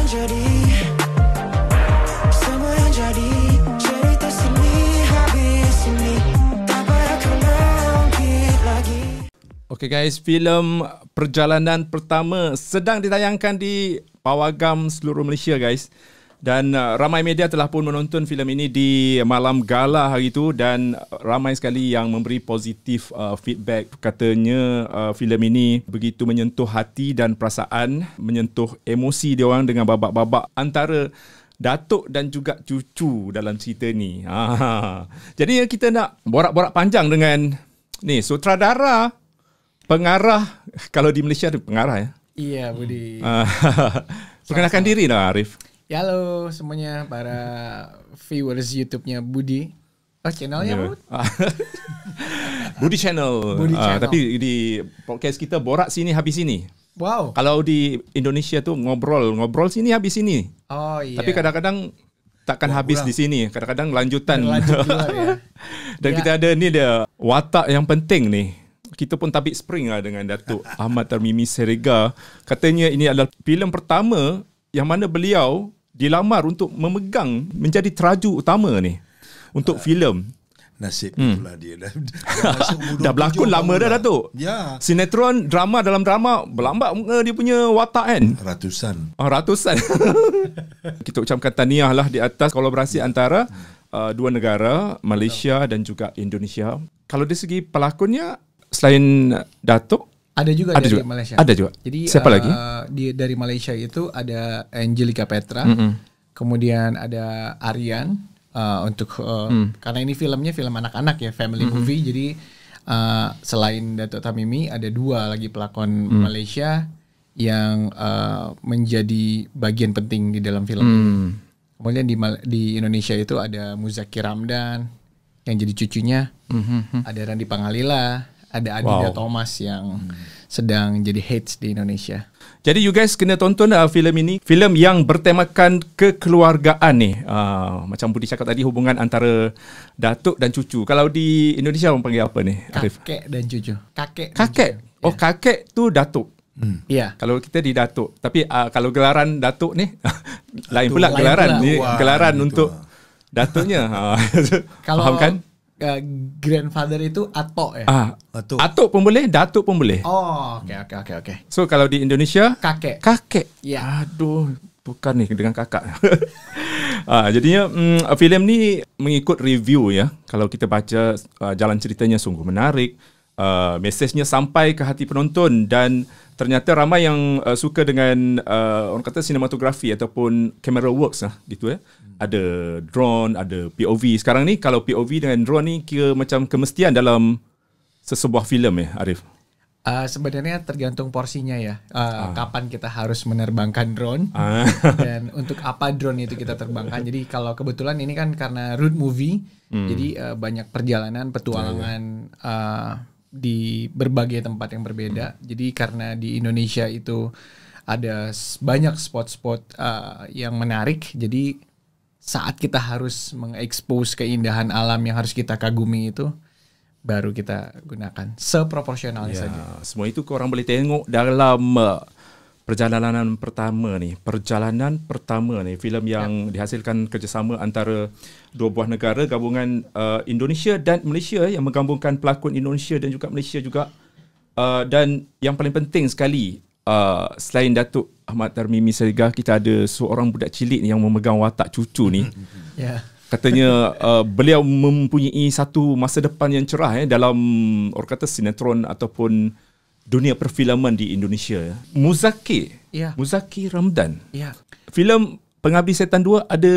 jadi, semua yang jadi, cerita sini habis ini, tak payah kena ungkit lagi. Okay guys, filem Perjalanan Pertama sedang ditayangkan di pawagam seluruh Malaysia guys. Dan ramai media telah pun menonton filem ini di malam gala hari itu dan ramai sekali yang memberi positif feedback. Katanya filem ini begitu menyentuh hati dan perasaan, menyentuh emosi diorang dengan babak-babak antara datuk dan juga cucu dalam cerita ni. Jadi kita nak borak-borak panjang dengan ni sutradara, pengarah, kalau di Malaysia ada pengarah ya. Iya, Budi. Perkenalkan diri lah Arif. Ya, halo semuanya para viewers YouTube-nya Budi. Oh, channelnya apa? Budi Channel. Budi Channel. Tapi di podcast kita borak sini habis sini. Wow. Kalau di Indonesia tu ngobrol sini habis sini. Oh iya. Tapi kadang-kadang takkan habis di sini. Kadang-kadang lanjutan. Berlanjut keluar, ya. Dan kita ada ni dia watak yang penting ni. Kita pun tabik spring lah dengan Datuk Ahmad Tarmimi Serega. Katanya ini adalah filem pertama yang mana beliau dilamar untuk memegang menjadi teraju utama ni untuk filem. Nasib itulah dia. Dah berlakon lama dah Datuk. Ya. Sinetron, drama dalam drama berlambat dia punya watak kan. Ratusan. Kita ucapkan tahniah lah di atas kolaborasi antara dua negara, Malaysia dan juga Indonesia. Kalau dari segi pelakonnya selain Datuk ada juga ada dari juga. Malaysia. Ada juga. Jadi siapa lagi? Dari Malaysia itu ada Angelica Petra, kemudian ada Aryan untuk karena ini filmnya film anak-anak ya, family movie. Jadi selain Datuk Tamimi ada dua lagi pelakon Malaysia yang menjadi bagian penting di dalam film ini. Kemudian di Indonesia itu ada Muzaki Ramdan yang jadi cucunya, ada Randi Pangalila, ada Adida Thomas yang sedang jadi hits di Indonesia. Jadi you guys kena tonton filem ini. Filem yang bertemakan kekeluargaan ni. Macam Budi cakap tadi, hubungan antara datuk dan cucu. Kalau di Indonesia orang panggil apa ni, Arif? Kakek dan cucu. Kakek? Oh, kakek tu datuk. Iya. Kalau kita di datuk. Tapi kalau gelaran datuk ni lain pula gelaran. Ni gelaran untuk datuknya. Faham kan? Grandfather itu atok ya? Atuk pun boleh, datuk pun boleh. Oh, oke. So kalau di Indonesia kakek. Ya. Aduh, bukan ni dengan kakak. Jadinya filem ni mengikut review ya. Kalau kita baca jalan ceritanya sungguh menarik. Mesejnya sampai ke hati penonton dan ternyata ramai yang suka dengan orang kata sinematografi ataupun camera works lah gitu ya. Ada drone, ada POV. Sekarang ni kalau POV dengan drone ni kira macam kemestian dalam sesebuah filem ya, Arif. Sebenarnya tergantung porsinya ya. Kapan kita harus menerbangkan drone dan untuk apa drone itu kita terbangkan. Jadi kalau kebetulan ini kan karena road movie, jadi banyak perjalanan, petualangan di berbagai tempat yang berbeda. Jadi karena di Indonesia itu ada banyak spot-spot yang menarik, jadi saat kita harus mengekspos keindahan alam yang harus kita kagumi itu, baru kita gunakan seproporsionalnya saja. Semua itu korang boleh tengok dalam Perjalanan Pertama ni. Perjalanan Pertama ni, filem yang dihasilkan kerjasama antara dua buah negara, gabungan Indonesia dan Malaysia yang menggabungkan pelakon Indonesia dan juga Malaysia juga. Dan yang paling penting sekali, selain Datuk Ahmad Tarmimi Serega, kita ada seorang budak cilik yang memegang watak cucu ni. Katanya beliau mempunyai satu masa depan yang cerah dalam orang kata sinetron ataupun dunia perfilman di Indonesia. Muzaki Ramdan. Filem Pengabdi Setan 2 ada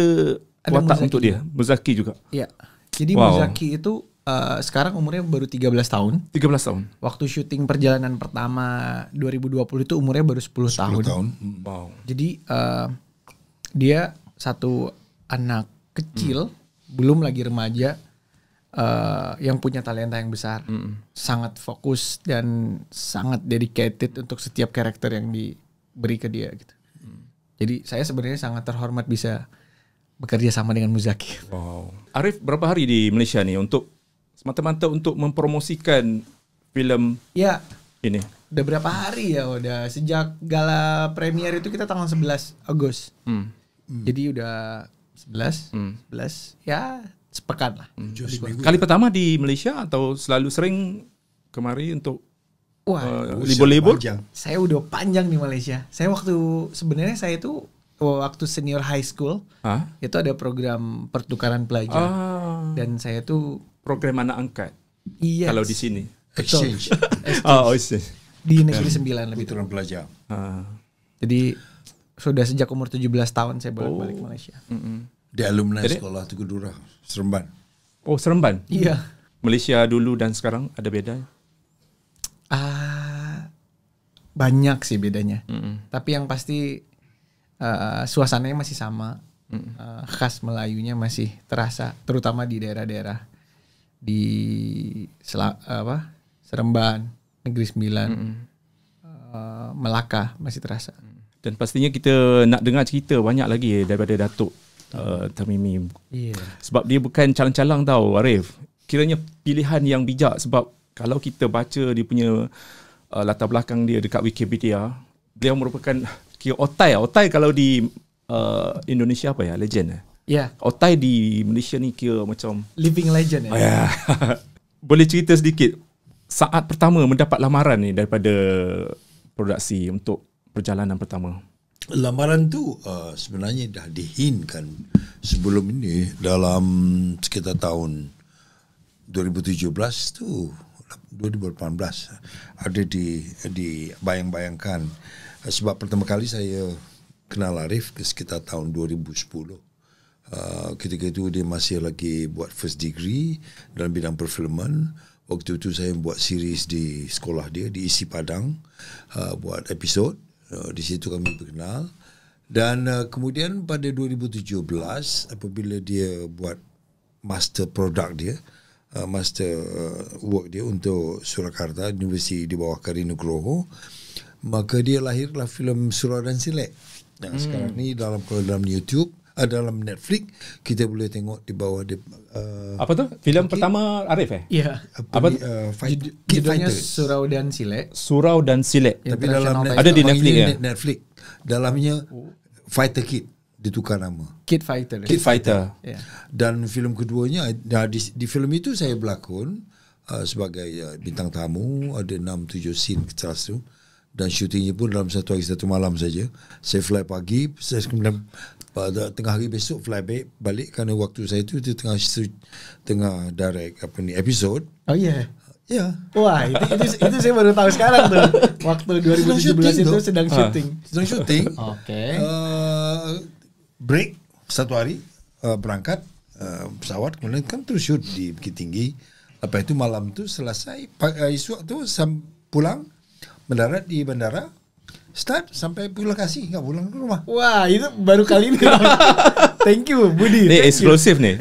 watak Muzaki untuk dia. Muzaki juga. Ya. Jadi Muzaki itu sekarang umurnya baru 13 tahun. 13 tahun. Waktu syuting Perjalanan Pertama 2020 itu umurnya baru 10 tahun. Wow. Jadi dia satu anak kecil, belum lagi remaja, yang punya talenta yang besar, sangat fokus dan sangat dedicated untuk setiap karakter yang diberi ke dia gitu. Jadi saya sebenarnya sangat terhormat bisa bekerja sama dengan Muzaki. Wow. Arif, berapa hari di Malaysia ni untuk semata-mata untuk mempromosikan filem? Ya, ini? Udah berapa hari ya? Udah sejak gala premier itu kita tanggal 11 Agustus. Jadi udah 11 ya sepekan lah. Kali pertama di Malaysia atau selalu sering kemari untuk Wah, libur-libur? saya udah panjang di Malaysia. Sebenarnya saya itu waktu senior high school itu ada program pertukaran pelajar dan saya tuh program anak angkat. Iya. Kalau di sini. Exchange. Exchange. Di Negeri Sembilan lebih Putra pelajar. Jadi sudah sejak umur 17 tahun saya bolak-balik ke Malaysia. Di alumni sekolah Tugu Durah, Seremban. Oh, Seremban? Iya. Malaysia dulu dan sekarang ada beda? Banyak sih bedanya. Tapi yang pasti suasananya masih sama. Khas Melayunya masih terasa, terutama di daerah-daerah di Seremban, Negeri Sembilan, Melaka masih terasa. Dan pastinya kita nak dengar cerita banyak lagi daripada Datuk Tamimi. Yeah. Sebab dia bukan calang-calang tau, Arif. Kiranya pilihan yang bijak sebab kalau kita baca dia punya latar belakang dia dekat Wikipedia, beliau merupakan kira otai. Otai kalau di Indonesia apa ya? Legend. Ya. Otai di Malaysia ni kira macam living legend ya. Ya. Boleh cerita sedikit saat pertama mendapat lamaran ni daripada produksi untuk perjalanan pertama? Lamaran tu sebenarnya dah dihinkan sebelum ini dalam sekitar tahun 2017 tu 2018 ada di bayang-bayangkan sebab pertama kali saya kenal Arif sekitar tahun 2010. Ketika itu dia masih lagi buat first degree dalam bidang perfilman. Waktu itu saya buat series di sekolah dia di Isi Padang, buat episod. Di situ kami berkenal. Dan kemudian pada 2017 apabila dia buat master product dia, master work dia untuk Surakarta, Universiti di bawah Kari Nugroho, maka dia lahirlah filem Surau dan Silet. Nah, sekarang ni dalam program YouTube, dalam Netflix kita boleh tengok di bawah dia. Apa tu? Filem pertama Arif Iya. Apa judulnya Surau dan Silet. Surau dan Silet. Tapi dalam ada di Netflix ya. Netflix. Dalamnya Fighter Kid ditukar nama. Kid Fighter. Kid Fighter. Yeah. Dan filem keduanya di filem itu saya berlakon sebagai bintang tamu, ada 6-7 scene keras tu. Dan syutingnya pun dalam satu hari satu malam saja. Saya fly pagi, saya kemudian pada tengah hari besok fly balik kerana waktu saya tu tengah direct episod. Oh iya. Ya. Wah, itu saya baru tahu sekarang tuh. Waktu 2017 itu sedang syuting. Sedang syuting. Oke. Break satu hari, berangkat pesawat, kemudian kan terus shoot di Bukit Tinggi. Lepas itu malam tu selesai, esok tu pulang, mendarat di bandara, start sampai pulang kasih, enggak pulang ke rumah. Wah, itu baru kali ini. Thank you, Budi. Ni eksklusif ni.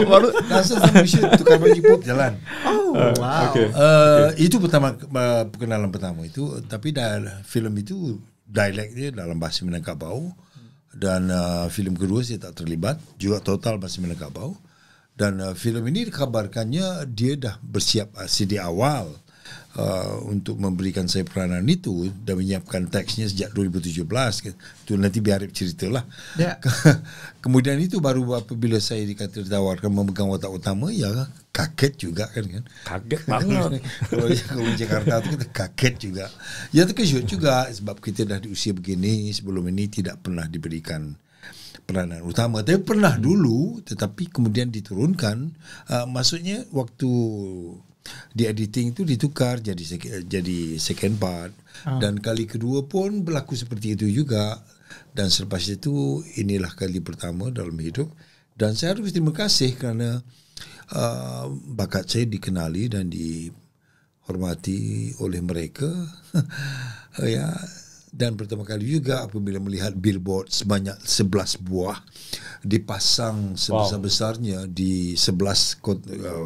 Baru langsung sampai shoot, tukar baju pop jalan. Oh, wow. Okay. Itu pertama perkenalan pertama itu, tapi filem itu dialek dia dalam bahasa Minangkabau, dan filem kedua saya tak terlibat, juga total bahasa Minangkabau. Dan filem ini dikabarkannya dia dah bersiap sedia awal untuk memberikan saya peranan itu dan menyiapkan teksnya sejak 2017. Itu nanti biar Arif ceritalah. Ya. Kemudian itu baru apabila saya ditawarkan memegang watak utama, ya kaget juga kan. Kaget banget. Kalau di Jakarta itu kita kaget juga. Ya terkejut juga sebab kita dah di usia begini, sebelum ini tidak pernah diberikan peranan utama. Tapi pernah dulu, tetapi kemudian diturunkan. Maksudnya waktu di editing itu ditukar jadi second part. Dan kali kedua pun berlaku seperti itu juga. Dan selepas itu inilah kali pertama dalam hidup. Dan saya harus terima kasih kerana bakat saya dikenali dan dihormati oleh mereka. Ya. Dan pertama kali juga apabila melihat billboard sebanyak 11 buah dipasang sebesar-besarnya di 11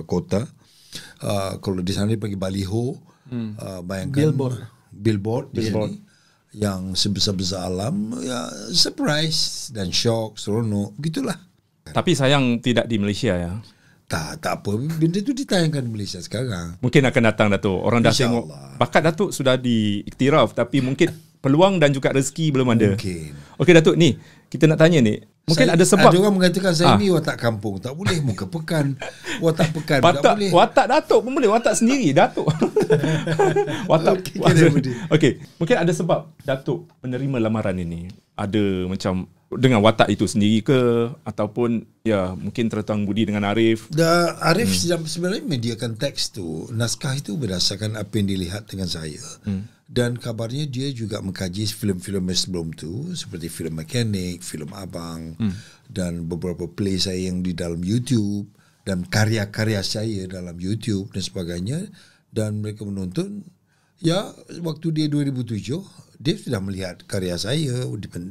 kota. Kalau di sana dipanggil baliho, bayangkan billboard di sini yang sebesar-besar alam, ya surprise dan shock, seronok, begitulah. Tapi sayang tidak di Malaysia ya. Tak apa. Benda tu ditayangkan di Malaysia sekarang. Mungkin akan datang Datuk. Orang dah tengok bakat Datuk sudah diiktiraf, tapi mungkin peluang dan juga rezeki belum ada. Mungkin. Okey Datuk, ni kita nak tanya ni. Mungkin ada sebab. Ada orang mengatakan saya ni watak kampung. Tak boleh. Muka pekan. Watak pekan tak boleh. Watak Datuk pun boleh. Watak sendiri Datuk. Watak. Okey. Mungkin ada sebab Datuk menerima lamaran ini. Ada macam dengan watak itu sendiri ke, ataupun ya mungkin tertuang budi dengan Arif. Arif sebenarnya mediakan teks tu, naskah itu berdasarkan apa yang dilihat dengan saya. Dan kabarnya dia juga mengkaji filem-filem sebelum tu, seperti filem Mechanic, filem Abang, dan beberapa play saya yang di dalam YouTube, dan karya-karya saya dalam YouTube dan sebagainya. Dan mereka menonton. Ya, waktu dia 2007, dia sudah melihat karya saya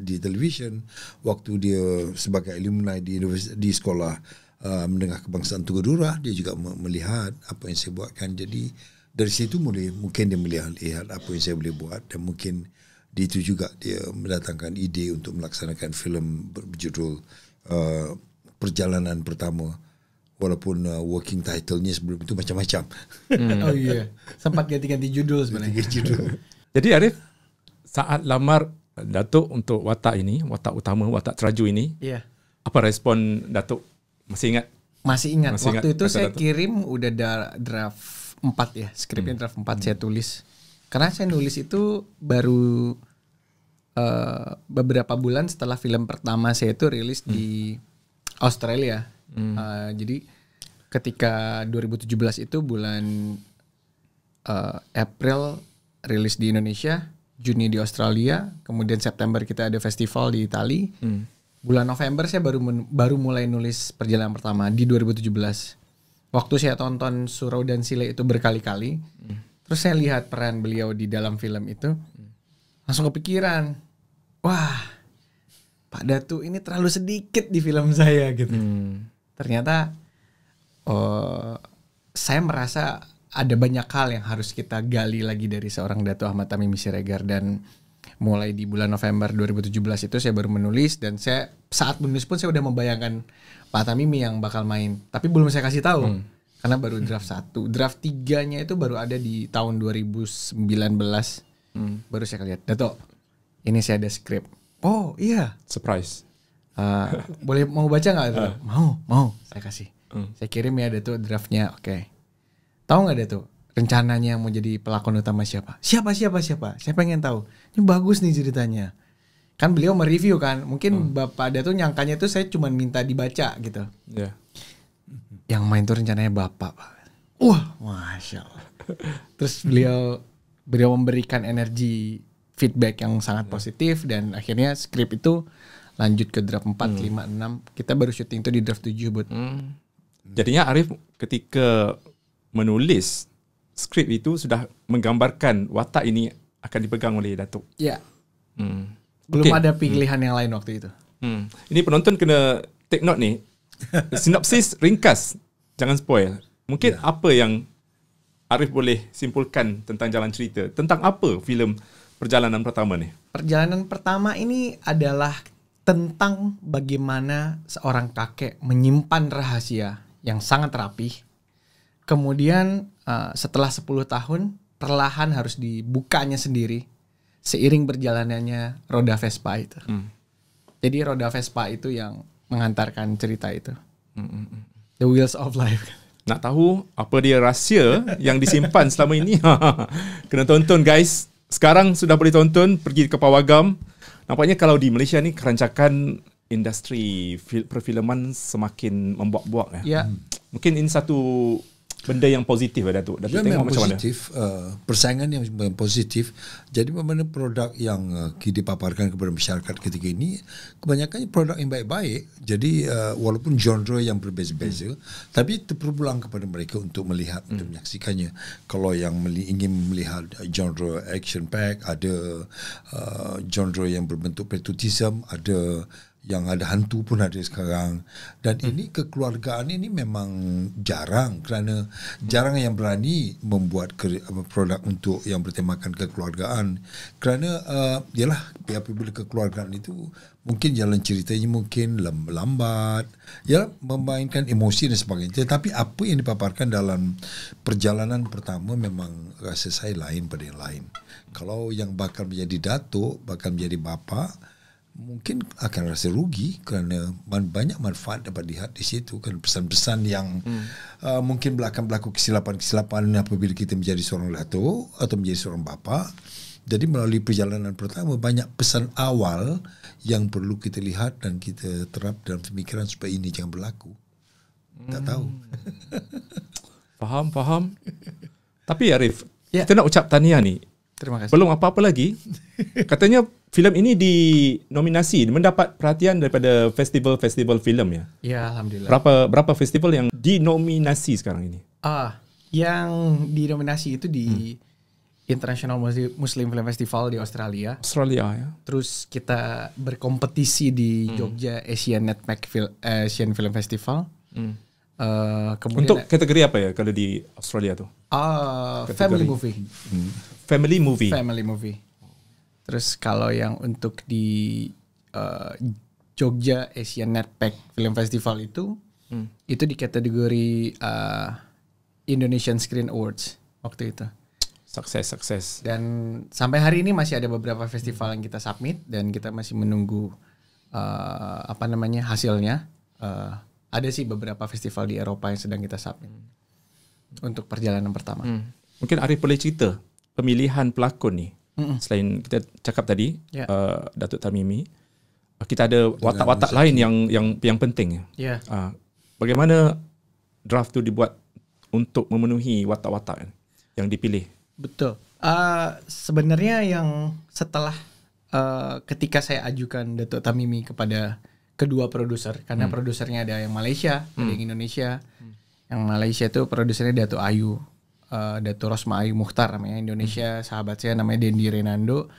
di televisyen. Waktu dia sebagai alumni di sekolah menengah kebangsaan Tunggu Durah, dia juga melihat apa yang saya buatkan. Jadi dari situ mungkin dia melihat apa yang saya boleh buat, dan mungkin di itu juga dia mendatangkan ide untuk melaksanakan filem berjudul Perjalanan Pertama. Walaupun working title-nya sebelum itu macam-macam. Oh iya, sempat ganti-ganti judul sebenarnya. Jadi Arif, saat lamar Datuk untuk watak ini, watak utama, watak teraju ini, apa respon Datuk? Masih ingat? Masih ingat. Waktu itu saya Datuk? kirim udah draft 4 ya, skripnya draft 4 saya tulis. Karena saya nulis itu baru beberapa bulan setelah film pertama saya itu rilis di Australia. Jadi ketika 2017 itu bulan April rilis di Indonesia, Juni di Australia, kemudian September kita ada festival di Itali. Bulan November saya baru mulai nulis Perjalanan Pertama di 2017. Waktu saya tonton Surau dan Sile itu berkali-kali, terus saya lihat peran beliau di dalam film itu, langsung kepikiran, wah, Pak Datu ini terlalu sedikit di film saya gitu. Ternyata saya merasa ada banyak hal yang harus kita gali lagi dari seorang Dato' Ahmad Tamimi Siregar, dan mulai di bulan November 2017 itu saya baru menulis, dan saya saat menulis pun saya udah membayangkan Pak Tamimi yang bakal main, tapi belum saya kasih tahu karena baru draft 1. Draft 3-nya itu baru ada di tahun 2019. Baru saya lihat, Dato', ini saya ada skrip. Oh iya, Surprise. boleh mau baca nggak? Mau saya kasih. Saya kirim ya Dato' draftnya. Oke. Tahu nggak Dato' rencananya mau jadi pelakon utama siapa? Siapa? Saya pengen tahu. Ini bagus nih ceritanya. Kan beliau mereview kan. Mungkin Bapak Dato' nyangkanya itu saya cuma minta dibaca gitu. Yang main tuh rencananya Bapak, Pak. Wah, Masya Allah. Terus beliau memberikan energi feedback yang sangat positif, dan akhirnya skrip itu lanjut ke draft 4, 5, 6. Kita baru syuting itu di draft 7, Bud. Jadinya Arif ketika menulis skrip itu sudah menggambarkan watak ini akan dipegang oleh Datuk. Ya. Belum ada pilihan yang lain waktu itu. Ini penonton kena take note nih. Sinopsis ringkas. Jangan spoil. Mungkin apa yang Arif boleh simpulkan tentang jalan cerita? Tentang apa filem Perjalanan Pertama nih? Perjalanan Pertama ini adalah tentang bagaimana seorang kakek menyimpan rahasia yang sangat rapih. Kemudian setelah 10 tahun perlahan harus dibukanya sendiri seiring berjalanannya roda Vespa itu. Jadi roda Vespa itu yang mengantarkan cerita itu. The Wheels of Life. Nak tahu apa dia rahsia yang disimpan selama ini? Kena tonton guys. Sekarang sudah boleh tonton, pergi ke Pawagam. Nampaknya kalau di Malaysia ni kerancakan industri perfilman semakin membuak-buak ya. Mungkin ini satu benda yang positif ya Datuk. Datuk tengok macam mana? Persaingan yang positif. Jadi mana produk yang dipaparkan kepada masyarakat ketika ini kebanyakannya produk yang baik-baik. Jadi walaupun genre yang berbeza-beza, tapi terpulang kepada mereka untuk melihat, untuk menyaksikannya. Kalau yang ingin melihat genre action pack, ada genre yang berbentuk patriotism, ada yang ada hantu pun ada sekarang. Dan ini kekeluargaan ini memang jarang, kerana jarang yang berani membuat produk untuk yang bertemakan kekeluargaan. Kerana yalah, apabila kekeluargaan itu mungkin jalan ceritanya mungkin lambat, ya, memainkan emosi dan sebagainya. Tetapi apa yang dipaparkan dalam perjalanan pertama memang rasa saya lain pada yang lain. Kalau yang bakal menjadi datuk, bakal menjadi bapa, mungkin akan rasa rugi kerana banyak manfaat dapat dilihat di situ, kan pesan-pesan yang mungkin akan berlaku kesilapan-kesilapan apabila kita menjadi seorang datuk atau menjadi seorang bapa. Jadi melalui perjalanan pertama banyak pesan awal yang perlu kita lihat dan kita terap dalam pemikiran supaya ini jangan berlaku. Tak tahu. Faham. Tapi Arif, Ya. kita nak ucap tahniah ni. Terima kasih. Belum apa-apa lagi. Katanya filem ini dinominasi, mendapat perhatian daripada festival-festival filem ya. Ya, alhamdulillah. Berapa festival yang dinominasi sekarang ini? Yang dinominasi itu di International Muslim Film Festival di Australia. Australia ya. Terus kita berkompetisi di Jogja Asian Film Festival. Kemudian Untuk kategori apa ya kalau di Australia tu? family movie. Family movie. Terus kalau yang untuk di Jogja Asian Netpack Film Festival itu di kategori Indonesian Screen Awards waktu itu. Sukses. Dan sampai hari ini masih ada beberapa festival yang kita submit dan kita masih menunggu hasilnya. Ada sih beberapa festival di Eropa yang sedang kita submit untuk perjalanan pertama. Mungkin Arif boleh cerita pemilihan pelakon ni. Selain kita cakap tadi, Datuk Tamimi, kita ada watak-watak lain yang penting. Ya. Bagaimana draft tu dibuat untuk memenuhi watak-watak yang dipilih? Betul. Sebenarnya yang setelah ketika saya ajukan Datuk Tamimi kepada kedua produser, karena produsernya ada yang Malaysia, ada yang Indonesia. Yang Malaysia itu produsernya Datuk Ayu, Datuk Rosma Ayu Mukhtar namanya. Indonesia sahabat saya namanya Dendi Renando.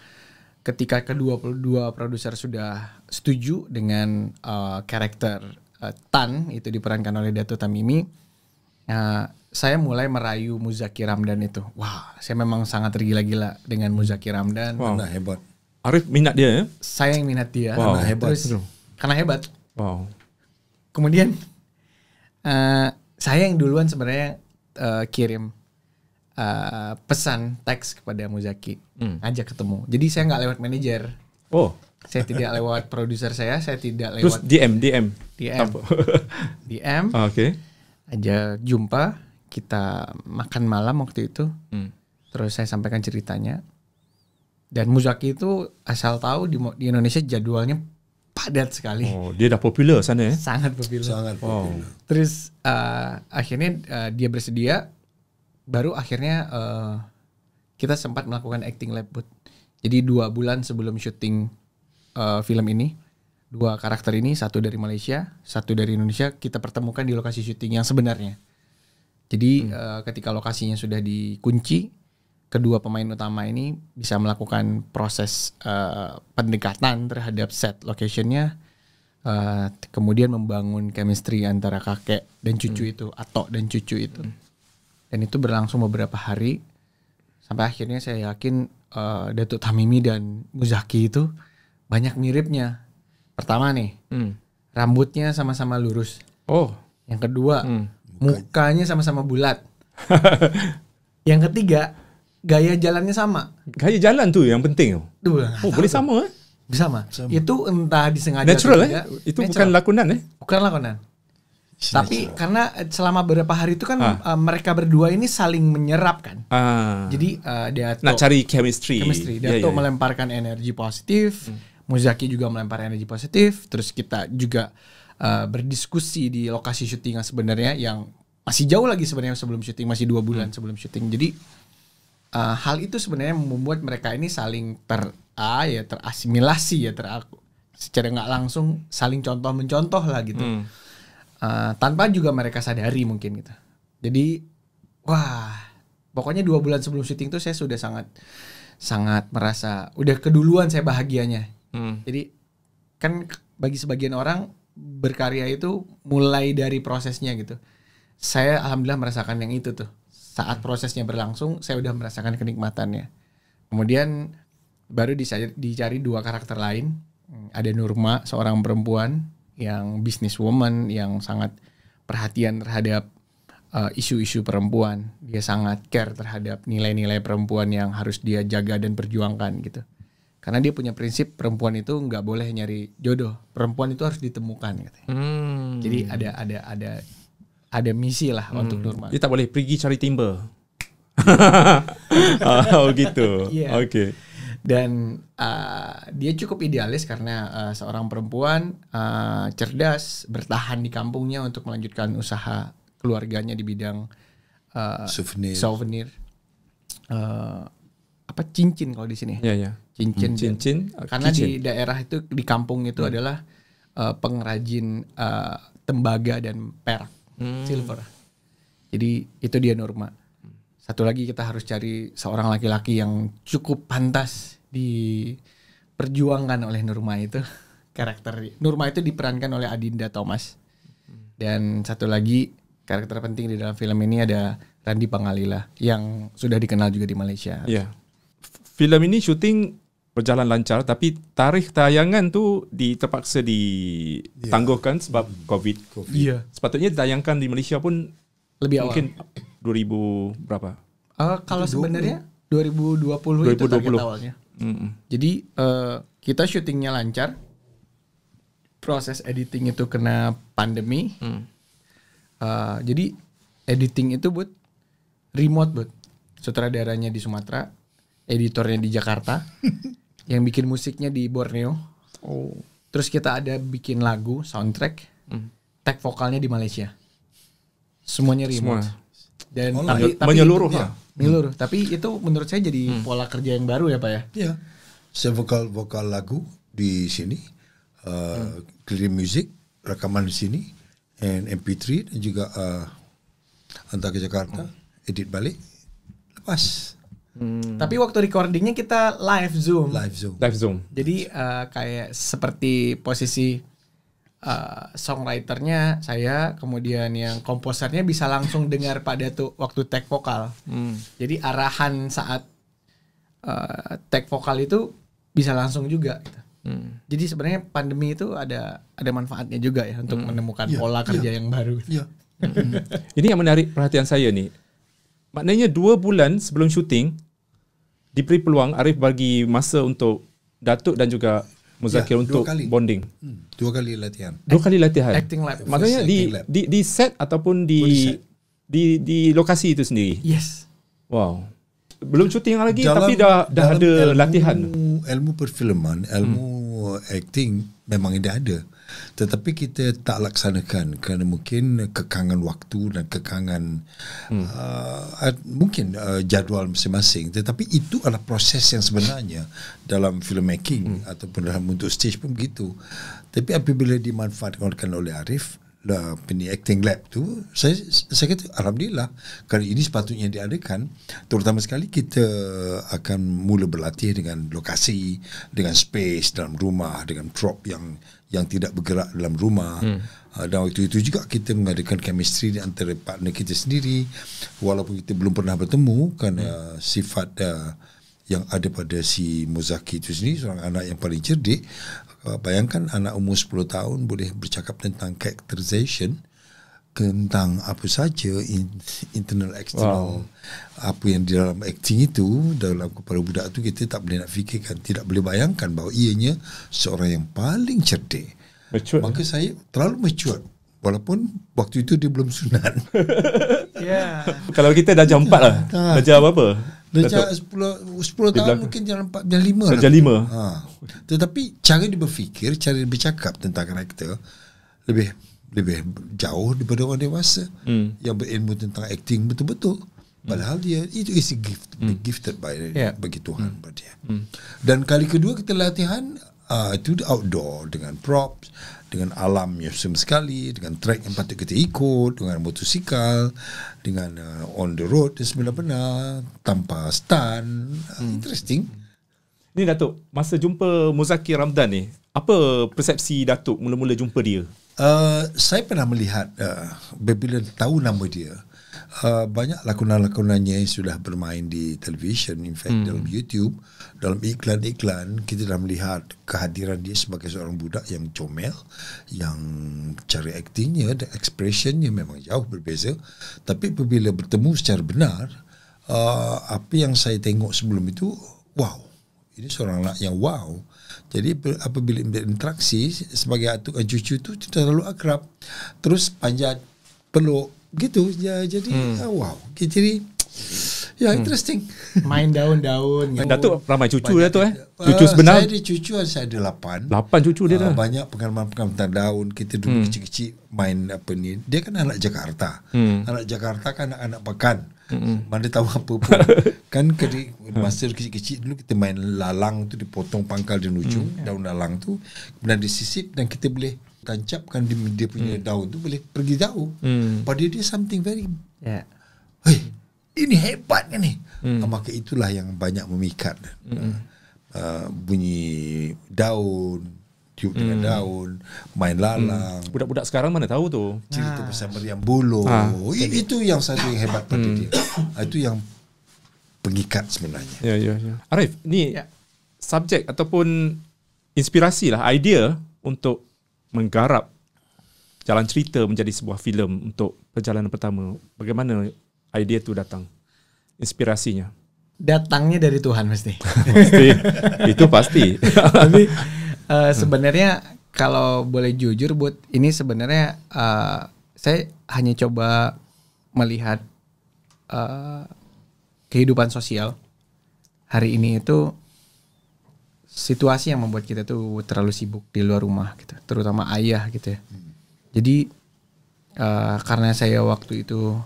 Ketika kedua produser sudah setuju dengan karakter Tan itu diperankan oleh Datuk Tamimi, saya mulai merayu Muzaki Ramdan itu. Wah, saya memang sangat tergila-gila dengan Muzaki Ramdan. Wow. Hebat. Arif minat dia ya? Saya yang minat dia. Wow. Hebat. Terus, karena hebat. Wow. Kemudian saya yang duluan sebenarnya kirim pesan teks kepada Muzaki, ajak ketemu. Jadi saya nggak lewat manajer. Oh. Saya tidak lewat produser saya tidak Terus lewat DM. DM. DM. Oke. Aja jumpa, kita makan malam waktu itu. Terus saya sampaikan ceritanya. Dan Muzaki itu asal tahu di Indonesia jadwalnya padat sekali. Oh, dia dah popular sana ya? Sangat populer. Sangat popular. Terus akhirnya dia bersedia. Baru akhirnya kita sempat melakukan acting lab booth. Jadi 2 bulan sebelum syuting film ini, 2 karakter ini, satu dari Malaysia, satu dari Indonesia, kita pertemukan di lokasi syuting yang sebenarnya. Jadi ketika lokasinya sudah dikunci, kedua pemain utama ini bisa melakukan proses pendekatan terhadap set locationnya, kemudian membangun chemistry antara kakek dan cucu itu, atok dan cucu itu. Dan itu berlangsung beberapa hari sampai akhirnya saya yakin Datuk Tamimi dan Muzaki itu banyak miripnya. Pertama nih, rambutnya sama-sama lurus. Oh. Yang kedua, mukanya sama-sama bulat. Yang ketiga, gaya jalannya sama. Gaya jalan tu yang penting. Oh, boleh sama Sama. Itu entah disengaja natural atau tidak. Itu Natural. bukan lakonan Bukan lakonan. Tapi karena selama beberapa hari itu kan mereka berdua ini saling menyerap kan. Jadi dia nak cari chemistry. Datuk melemparkan energi positif, Muzaki juga melempar energi positif. Terus kita juga berdiskusi di lokasi syuting yang sebenarnya yang masih jauh lagi sebenarnya sebelum syuting, masih 2 bulan sebelum syuting. Jadi hal itu sebenarnya membuat mereka ini saling terasimilasi secara nggak langsung saling contoh mencontoh lah gitu. Tanpa juga mereka sadari mungkin gitu. Jadi pokoknya 2 bulan sebelum syuting tuh saya sudah sangat merasa udah keduluan saya bahagianya. Jadi kan bagi sebagian orang berkarya itu mulai dari prosesnya gitu. Saya alhamdulillah merasakan yang itu tuh. Saat prosesnya berlangsung, saya udah merasakan kenikmatannya. Kemudian baru dicari 2 karakter lain. Ada Nurma, seorang perempuan yang businesswoman yang sangat perhatian terhadap isu-isu perempuan. Dia sangat care terhadap nilai-nilai perempuan yang harus dia jaga dan perjuangkan gitu. Karena dia punya prinsip perempuan itu nggak boleh nyari jodoh. Perempuan itu harus ditemukan gitu. Jadi ada misi lah untuk Nurma. Dia tak boleh pergi cari timba. Oh gitu. Iya. Okay. Dan dia cukup idealis karena seorang perempuan cerdas, bertahan di kampungnya untuk melanjutkan usaha keluarganya di bidang souvenir. Apa cincin kalau di sini? Ya. Cincin. Karena di daerah itu di kampung itu adalah pengrajin tembaga dan perak, silver. Jadi itu dia Nurma. Satu lagi kita harus cari seorang laki-laki yang cukup pantas diperjuangkan oleh Nurma itu. Karakter Nurma itu diperankan oleh Adinda Thomas. Dan satu lagi karakter penting di dalam film ini ada Randy Pangalila yang sudah dikenal juga di Malaysia. Ya. Filem ini syuting berjalan lancar tapi tarikh tayangan tu terpaksa ditangguhkan sebab COVID. Iya. Sepatutnya ditayangkan di Malaysia pun Lebih awal. mungkin 2000 berapa? Kalau sebenarnya 2020 itu target awalnya. Jadi kita syutingnya lancar. Proses editing itu kena pandemi. Jadi editing itu remote. Sutradaranya di Sumatera, editornya di Jakarta, yang bikin musiknya di Borneo. Terus kita ada bikin lagu, soundtrack, tag vokalnya di Malaysia. Semuanya remote. Dan tapi menyeluruh itu, menyeluruh. Tapi itu menurut saya jadi pola kerja yang baru ya Pak ya. Iya. Saya vokal lagu di sini, clear music, rekaman di sini, and MP3 dan juga hantar ke Jakarta, edit balik, lepas. Tapi waktu recordingnya kita live zoom. Live zoom. Jadi kayak seperti posisi songwriternya saya, kemudian yang komposernya bisa langsung dengar pada tuh waktu tag vokal. Jadi arahan saat tag vokal itu bisa langsung juga. Gitu. Jadi sebenarnya pandemi itu ada manfaatnya juga ya untuk menemukan pola kerja yang baru. Iya. Ini yang menarik perhatian saya ni. Maknanya 2 bulan sebelum syuting diberi peluang Arif bagi masa untuk Datuk dan juga Muzakir untuk bonding. 2 kali latihan. 2 kali latihan. Acting lab. Maksudnya di set ataupun di lokasi itu sendiri. Yes. Wow. Belum syuting lagi tapi dah ada latihan. Ilmu perfilman, ilmu acting memang dah ada. Tetapi kita tak laksanakan kerana mungkin kekangan waktu dan kekangan mungkin jadual masing-masing. Tetapi itu adalah proses yang sebenarnya dalam filmmaking ataupun dalam untuk stage pun begitu. Tapi apabila dimanfaatkan oleh Arif, acting lab tu, saya kata alhamdulillah kerana ini sepatutnya diadakan. Terutama sekali kita akan mula berlatih dengan lokasi, dengan space dalam rumah, dengan prop yang tidak bergerak dalam rumah. Dan waktu itu juga kita mengadakan chemistry di antara partner kita sendiri walaupun kita belum pernah bertemu kerana sifat yang ada pada si Muzaki itu sendiri, seorang anak yang paling cerdik. Bayangkan anak umur 10 tahun boleh bercakap tentang characterization, tentang apa saja internal external, apa yang di dalam acting itu dalam kepada budak tu kita tak boleh nak fikirkan, tidak boleh bayangkan bahawa ianya seorang yang paling cerdik. Mature. Maka saya terlalu mature walaupun waktu itu dia belum sunat. Ya. Kalau kita dah jam 4 lah. Dah jam apa? Dah 10 tahun mungkin jalan 4 jam 5 lah. Jam 5. Tetapi cara dia berfikir, cara dia bercakap tentang karakter lebih jauh daripada orang dewasa yang berilmu tentang acting betul-betul. Padahal dia itu is gifted bagi Tuhan pada dia. Dan kali kedua kita latihan itu outdoor dengan props, dengan alam yang sama sekali, dengan track yang patut kita ikut, dengan motosikal, dengan on the road dan sebenar-benar tanpa stunt. Interesting. Ni Datuk, masa jumpa Muzakir Ramdan ni, Apa persepsi Datuk mula-mula jumpa dia? Saya pernah melihat bila tahu nama dia, banyak lakonan-lakonannya yang sudah bermain di televisyen, in fact dalam YouTube, dalam iklan-iklan kita dah melihat kehadiran dia sebagai seorang budak yang comel, yang cara aktingnya dan expressionnya memang jauh berbeza. Tapi apabila bertemu secara benar, apa yang saya tengok sebelum itu, wow, ini seorang anak yang wow. Jadi apabila berinteraksi sebagai atuk dan cucu tu terlalu akrab, terus panjat, peluk gitu ya, jadi wow. Jadi ya interesting. Main daun-daun gitu. Datuk ramai cucu Banyak Datuk cucu sebenar. Saya ada cucu, saya ada 8. 8 cucu dia dah. Banyak pengalaman-pengalaman tentang daun. Kita dulu kecil-kecil main apa ni. Dia kan anak Jakarta. Anak Jakarta kan anak pekan. Mana tahu apa pun. Kan masa kecil-kecil dulu kita main lalang tu, dipotong pangkal dan ujung daun lalang tu, kemudian disisip dan kita boleh tancapkan dia punya daun tu boleh pergi jauh. Pada dia something very hey, ini hebat kan ni. Maka itulah yang banyak memikat. Bunyi daun, tiup dengan daun, main lalang. Budak-budak sekarang mana tahu tu. Cerita pasal meriam buluh. Itu yang satu yang hebat pada dia. Itu yang pengikat sebenarnya. Ya. Arif, ni subjek ataupun inspirasi lah, idea untuk menggarap jalan cerita menjadi sebuah filem untuk perjalanan pertama. Bagaimana idea tu datang? Inspirasinya? Datangnya dari Tuhan mesti. Itu pasti. Tapi sebenarnya kalau boleh jujur, Bud, ini sebenarnya saya hanya coba melihat kehidupan sosial hari ini itu situasi yang membuat kita tuh terlalu sibuk di luar rumah gitu, terutama ayah gitu ya. Jadi karena saya waktu itu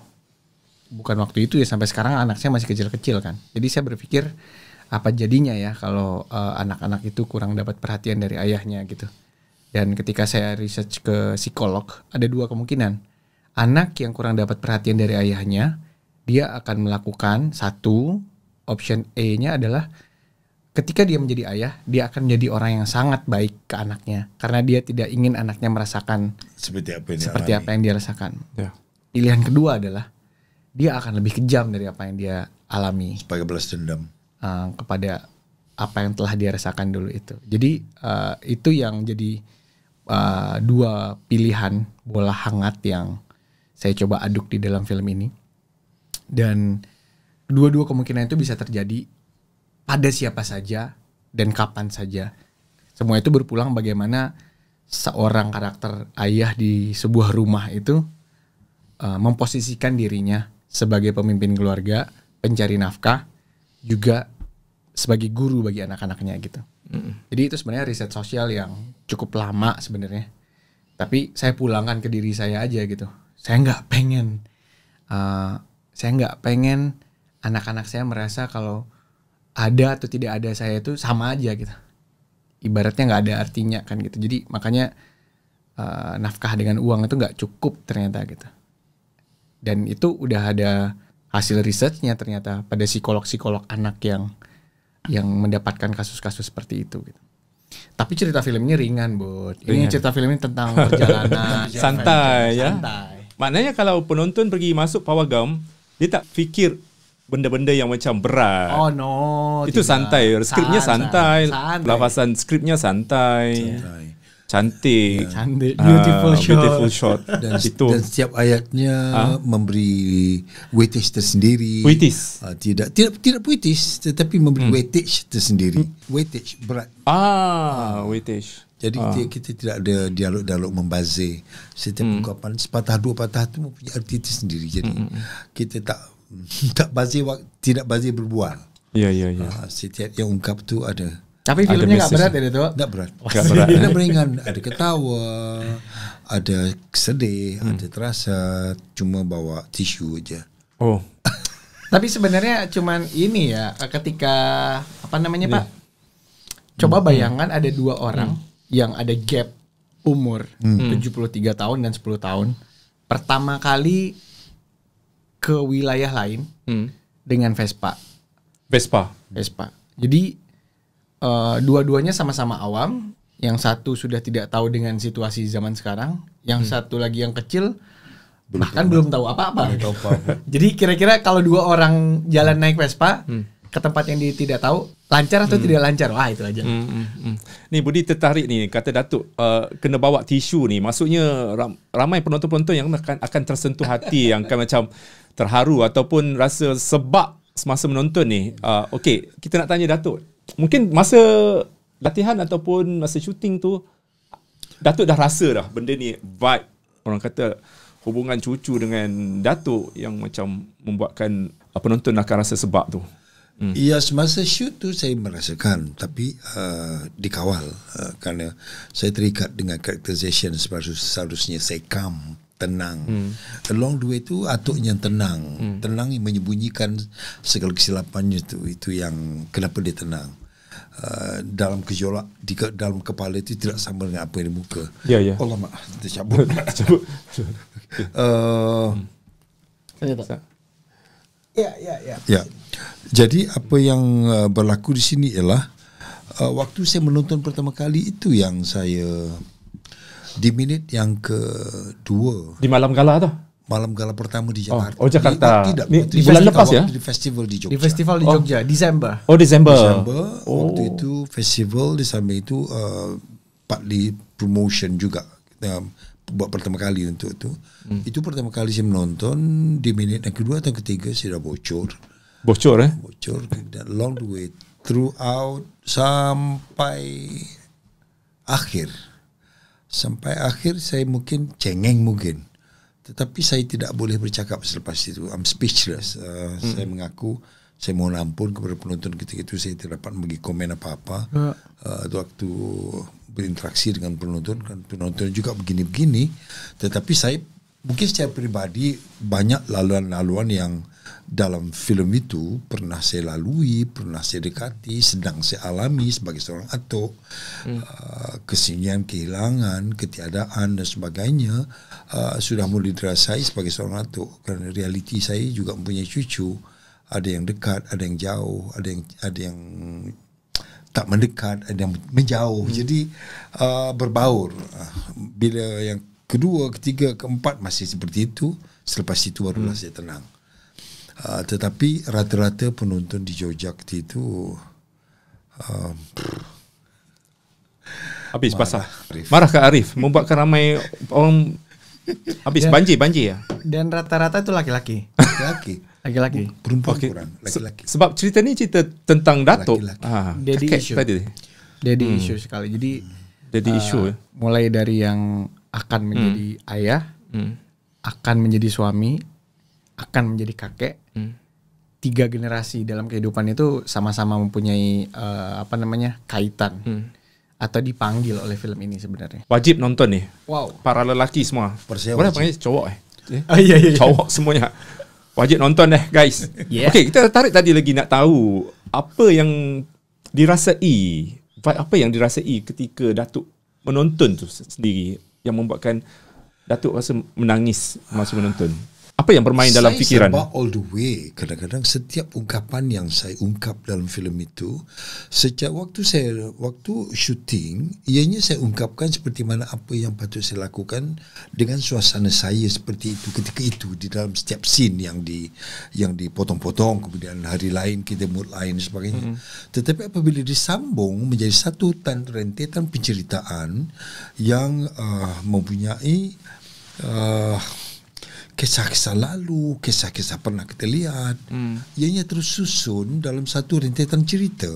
ya, sampai sekarang anak saya masih kecil-kecil kan. Jadi saya berpikir apa jadinya ya kalau anak-anak itu kurang dapat perhatian dari ayahnya gitu. Dan ketika saya research ke psikolog, ada 2 kemungkinan. Anak yang kurang dapat perhatian dari ayahnya, dia akan melakukan satu, option A-nya adalah ketika dia menjadi ayah, dia akan menjadi orang yang sangat baik ke anaknya karena dia tidak ingin anaknya merasakan seperti apa yang dia rasakan. Ya. Pilihan kedua adalah dia akan lebih kejam dari apa yang dia alami Sebagai balas dendam kepada apa yang telah dia rasakan dulu itu. Jadi itu yang jadi 2 pilihan bola hangat yang saya coba aduk di dalam film ini. Dan dua-dua kemungkinan itu bisa terjadi pada siapa saja dan kapan saja. Semua itu berpulang bagaimana seorang karakter ayah di sebuah rumah itu memposisikan dirinya sebagai pemimpin keluarga, pencari nafkah, juga sebagai guru bagi anak-anaknya gitu. Jadi itu sebenarnya riset sosial yang cukup lama sebenarnya. Tapi saya pulangkan ke diri saya aja gitu. Saya nggak pengen anak-anak saya merasa kalau ada atau tidak ada saya itu sama aja gitu. Ibaratnya nggak ada artinya kan gitu. Jadi makanya nafkah dengan uang itu nggak cukup ternyata gitu. Dan itu udah ada hasil risetnya ternyata pada psikolog-psikolog anak yang mendapatkan kasus-kasus seperti itu gitu. Tapi cerita filmnya ringan, Bud. Ini cerita filmnya tentang perjalanan santai ya. Santai. Maknanya kalau penonton pergi masuk Pawagam, dia tak fikir benda-benda yang macam berat. Oh no. Itu tidak. santai. Skripnya santai. Santai. Lafasan skripnya santai. Cantik. Beautiful shot. Dan, itu. dan setiap ayatnya memberi weightage tersendiri. Puitis. Tidak puitis, tetapi memberi weightage tersendiri. Weightage berat. Weightage. Jadi kita tidak ada dialog-dialog membazir. Setiap ungkapan sepatah dua patah itu mempunyai arti tersendiri. Jadi kita tak bazir, tidak bazir berbual. Ya. Setiap yang ungkap tu ada. Tapi filmnya nggak berat ya itu? Nggak berat. Nggak berat. Dia beringan, ada ketawa, ada sedih, ada terasa, cuma bawa tisu aja. Oh. Tapi sebenarnya cuman ini ya, ketika apa namanya Pak? Coba bayangkan ada 2 orang yang ada gap umur 73 tahun dan 10 tahun. Pertama kali ke wilayah lain dengan Vespa. Jadi dua-duanya sama-sama awam. yang satu sudah tidak tahu dengan situasi zaman sekarang, yang satu lagi yang kecil bahkan belum tahu apa-apa. Jadi kira-kira kalau dua orang jalan naik Vespa ke tempat yang dia tidak tahu, lancar atau tidak lancar? Wah, itu aja. Ni Budi tertarik ni, kata Datuk kena bawa tisu ni. Maksudnya ramai penonton-penonton yang akan tersentuh hati, yang akan macam terharu ataupun rasa sebab semasa menonton ni. Okey, kita nak tanya Datuk. Mungkin masa latihan ataupun masa syuting tu, Datuk dah rasa dah benda ni, vibe, orang kata hubungan cucu dengan Datuk yang macam membuatkan penonton akan rasa sebab tu. Ya, semasa shoot tu saya merasakan, tapi dikawal kerana saya terikat dengan characterization. Seharusnya saya calm, tenang. Along the way tu Atuk yang tenang, tenang yang menyembunyikan segala kesilapannya tu. Itu yang kenapa dia tenang. Dalam gejolak di dalam kepala itu tidak sama dengan apa yang di muka. Ya. Allah maaf, tercabut. Ya. Jadi apa yang berlaku di sini ialah waktu saya menonton pertama kali itu yang saya di minit yang kedua. Di malam gala tu? Malam gala pertama di Jakarta. Oh, Jakarta. Di bulan lepas ya? Di festival di Jogja. Di festival di Jogja, Desember. Oh, Desember. Waktu itu festival, di samping itu partly promotion juga. Buat pertama kali untuk itu. Itu pertama kali saya menonton, di minit yang kedua atau ketiga saya dah bocor. Bocor Dan along the way throughout sampai akhir saya mungkin cengeng mungkin. Tetapi saya tidak boleh bercakap selepas itu. I'm speechless. Saya mengaku, saya mohon ampun kepada penonton ketika itu. Saya tidak dapat bagi komen apa-apa. Waktu berinteraksi dengan penonton, kan penonton juga begini-begini. Tetapi saya mungkin secara peribadi banyak laluan-laluan yang dalam filem itu pernah saya lalui, pernah saya dekati, sedang saya alami sebagai seorang atuk. Kesunyian, kehilangan, ketiadaan dan sebagainya sudah mulai dirasai sebagai seorang atuk. Kerana realiti saya juga mempunyai cucu. Ada yang dekat, ada yang jauh, ada yang tak mendekat, ada yang menjauh. Jadi berbaur. Bila yang kedua, ketiga, keempat masih seperti itu. Selepas itu barulah saya tenang. Tetapi rata-rata penonton di Jogja ketika itu habis pasal marah ke Arif, membuatkan ramai orang habis banjir ya. Dan rata-rata itu laki-laki. Laki-laki. Perempuan kurang, laki-laki. Sebab cerita ni cerita tentang Datuk. Daddy issue. Daddy issue sekali. Jadi daddy issue. Mulai dari yang akan menjadi ayah, akan menjadi suami, akan menjadi kakek. 3 generasi dalam kehidupan itu sama-sama mempunyai kaitan atau dipanggil oleh film ini sebenarnya. Wajib nonton nih. Wow. Para lelaki semua. Boleh panggil cowok Iya. Cowok semuanya. Wajib nonton deh guys. Yeah. Okey, kita tarik tadi lagi nak tahu apa yang dirasai, apa yang dirasai ketika Datuk menonton tu sendiri yang membuatkan Datuk rasa menangis masa menonton. Apa yang bermain dalam fikiran? Saya all the way. Kadang-kadang setiap ungkapan yang saya ungkap dalam filem itu, sejak waktu syuting, ianya saya ungkapkan seperti mana apa yang patut saya lakukan dengan suasana saya seperti itu ketika itu di dalam setiap scene yang dipotong-potong, kemudian hari lain kita mood lain dan sebagainya. Tetapi apabila disambung menjadi satu rentetan penceritaan yang mempunyai kisah-kisah lalu, kisah-kisah pernah kita lihat, ianya terus susun dalam satu rentetan cerita.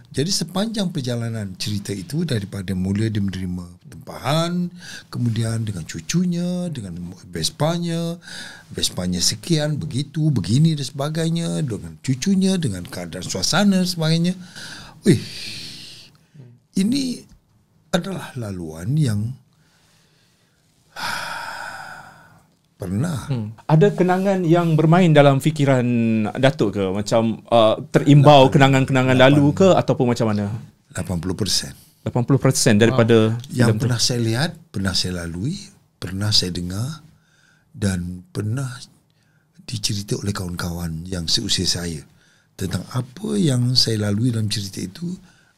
Jadi sepanjang perjalanan cerita itu, daripada mula dia menerima tempahan, kemudian dengan cucunya, dengan Vespanya sekian, begitu, begini dan sebagainya, dengan cucunya, dengan keadaan suasana dan sebagainya. Ini adalah laluan yang pernah. Ada kenangan yang bermain dalam fikiran Datuk ke? Macam terimbau kenangan-kenangan lalu ke ataupun macam mana? 80%. 80% daripada yang pernah saya lihat, pernah saya lalui, pernah saya dengar dan pernah dicerita oleh kawan-kawan yang seusia saya tentang apa yang saya lalui dalam cerita itu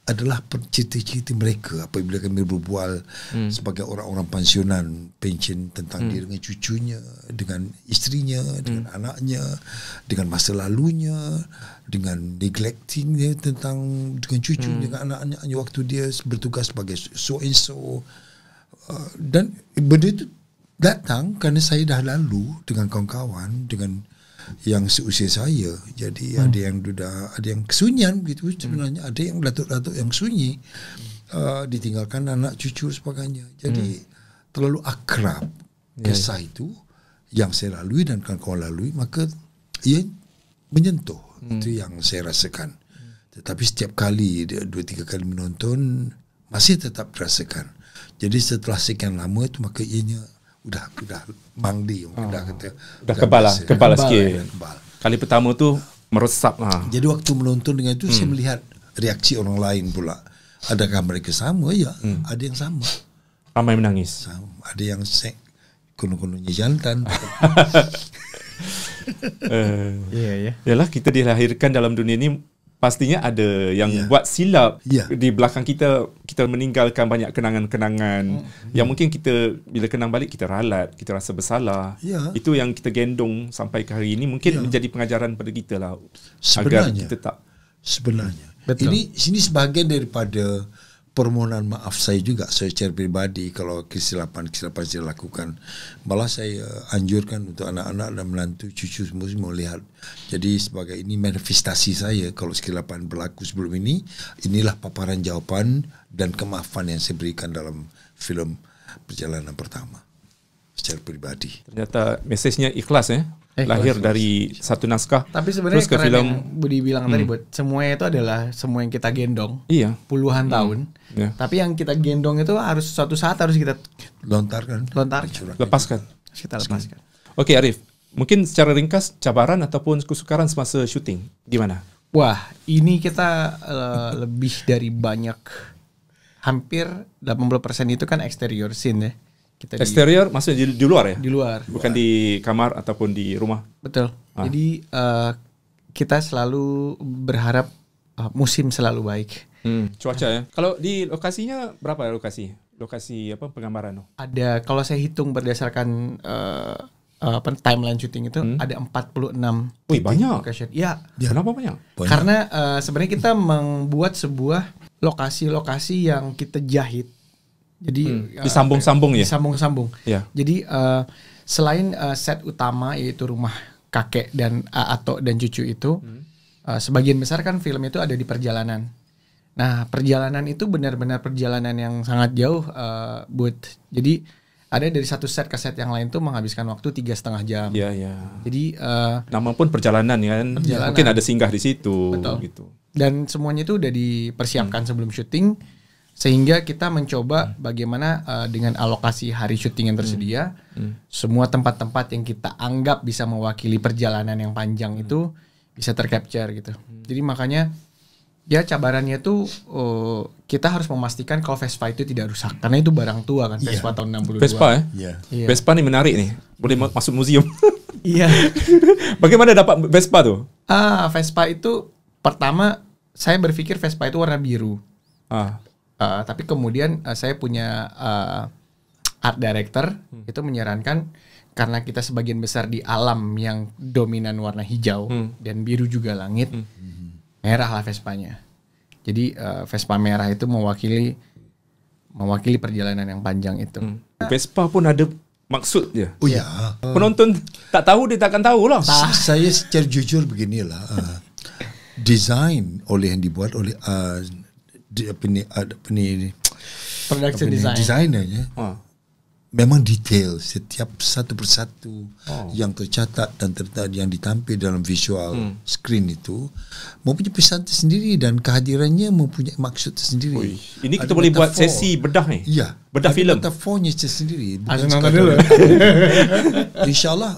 adalah cerita-cerita mereka apabila kami berbual sebagai orang-orang pensiunan, pension tentang dia dengan cucunya, dengan isterinya, dengan anaknya, dengan masa lalunya, dengan neglecting dia dengan cucunya, dengan anak-anaknya waktu dia bertugas sebagai so and so. Dan benda itu datang kerana saya dah lalu dengan kawan-kawan, dengan yang seusia saya. Jadi ada yang ada yang kesunyian begitu sebenarnya, ada yang datuk-datuk yang sunyi, ditinggalkan anak cucu sebagainya. Jadi terlalu akrab kisah itu yang saya lalui dan kawan-kawan lalui, maka ia menyentuh. Itu yang saya rasakan. Tetapi setiap kali 2-3 kali menonton masih tetap terasakan. Jadi setelah sekian lama itu, maka ianya udah mangdi, dah kebal sikit. Kali pertama tu meresap lah. Jadi waktu menonton dengan itu saya melihat reaksi orang lain pula. Adakah mereka sama? Ya, ada yang sama. Ramai menangis. Sama. Ada yang konon-kononnya jantan. Yalah, kita dilahirkan dalam dunia ni pastinya ada yang buat silap di belakang kita meninggalkan banyak kenangan-kenangan yang mungkin kita bila kenang balik kita ralat, kita rasa bersalah. Itu yang kita gendong sampai ke hari ini, mungkin menjadi pengajaran pada kita lah agar kita tak sebenarnya. Ini sebahagian daripada permohonan maaf saya juga secara pribadi kalau kesilapan saya lakukan. Malah saya anjurkan untuk anak-anak dan menantu, cucu semua melihat. Jadi sebagai ini manifestasi saya kalau kesilapan berlaku sebelum ini, inilah paparan jawapan dan kemaafan yang saya berikan dalam filem Perjalanan Pertama secara pribadi. Ternyata mesejnya ikhlas lahir dari satu naskah. Tapi sebenarnya terus ke keren film yang Budi bilang tadi, buat semuanya itu adalah semua yang kita gendong puluhan tahun. Tapi yang kita gendong itu harus suatu saat harus kita lepaskan. Kita lepaskan. Okey Arif, mungkin secara ringkas cabaran ataupun kesukaran semasa syuting gimana? Wah, ini kita lebih dari banyak, hampir 80% itu kan exterior scene ya. Kita eksterior maksudnya di luar ya? Di luar. Bukan di kamar ataupun di rumah. Betul. Jadi kita selalu berharap musim selalu baik. Cuaca ya. Kalau di lokasinya berapa lokasi? Lokasi apa penggambaran? Ada, kalau saya hitung berdasarkan timeline syuting itu ada 46. Wih, banyak. Location. Ya. Kenapa banyak? Karena sebenarnya kita membuat sebuah lokasi-lokasi yang kita jahit. Jadi disambung-sambung ya. Disambung-sambung. Ya. Jadi selain set utama yaitu rumah kakek dan Ato dan cucu itu, sebagian besar kan film itu ada di perjalanan. Nah, perjalanan itu benar-benar perjalanan yang sangat jauh, jadi ada dari satu set ke set yang lain tuh menghabiskan waktu 3,5 jam. Iya. Jadi nama pun perjalanan kan. Mungkin ada singgah di situ. Betul. Gitu. Dan semuanya itu udah dipersiapkan sebelum syuting. Sehingga kita mencoba bagaimana dengan alokasi hari syuting yang tersedia, semua tempat-tempat yang kita anggap bisa mewakili perjalanan yang panjang itu bisa tercapture gitu. Jadi makanya ya cabarannya tuh kita harus memastikan kalau Vespa itu tidak rusak, karena itu barang tua kan, Vespa tahun 62. Vespa ya? Vespa nih menarik nih, boleh masuk museum. Iya. Bagaimana dapat Vespa tuh? Vespa itu pertama saya berpikir Vespa itu warna biru. Tapi kemudian saya punya art director itu menyarankan, karena kita sebagian besar di alam yang dominan warna hijau dan biru juga langit, merah lah Vespanya. Jadi Vespa merah itu mewakili perjalanan yang panjang itu. Vespa pun ada maksud dia. Oh ya. Penonton tak tahu dia takkan tahu lah. Saya secara jujur beginilah. Desain yang dibuat oleh production designernya memang detail, setiap satu persatu yang tercatat dan yang ditampil dalam visual screen itu mempunyai pesan tersendiri dan kehadirannya mempunyai maksud tersendiri. Ini kita boleh buat sesi bedah ni. Ya, bedah filem. Metafornya tersendiri. InsyaAllah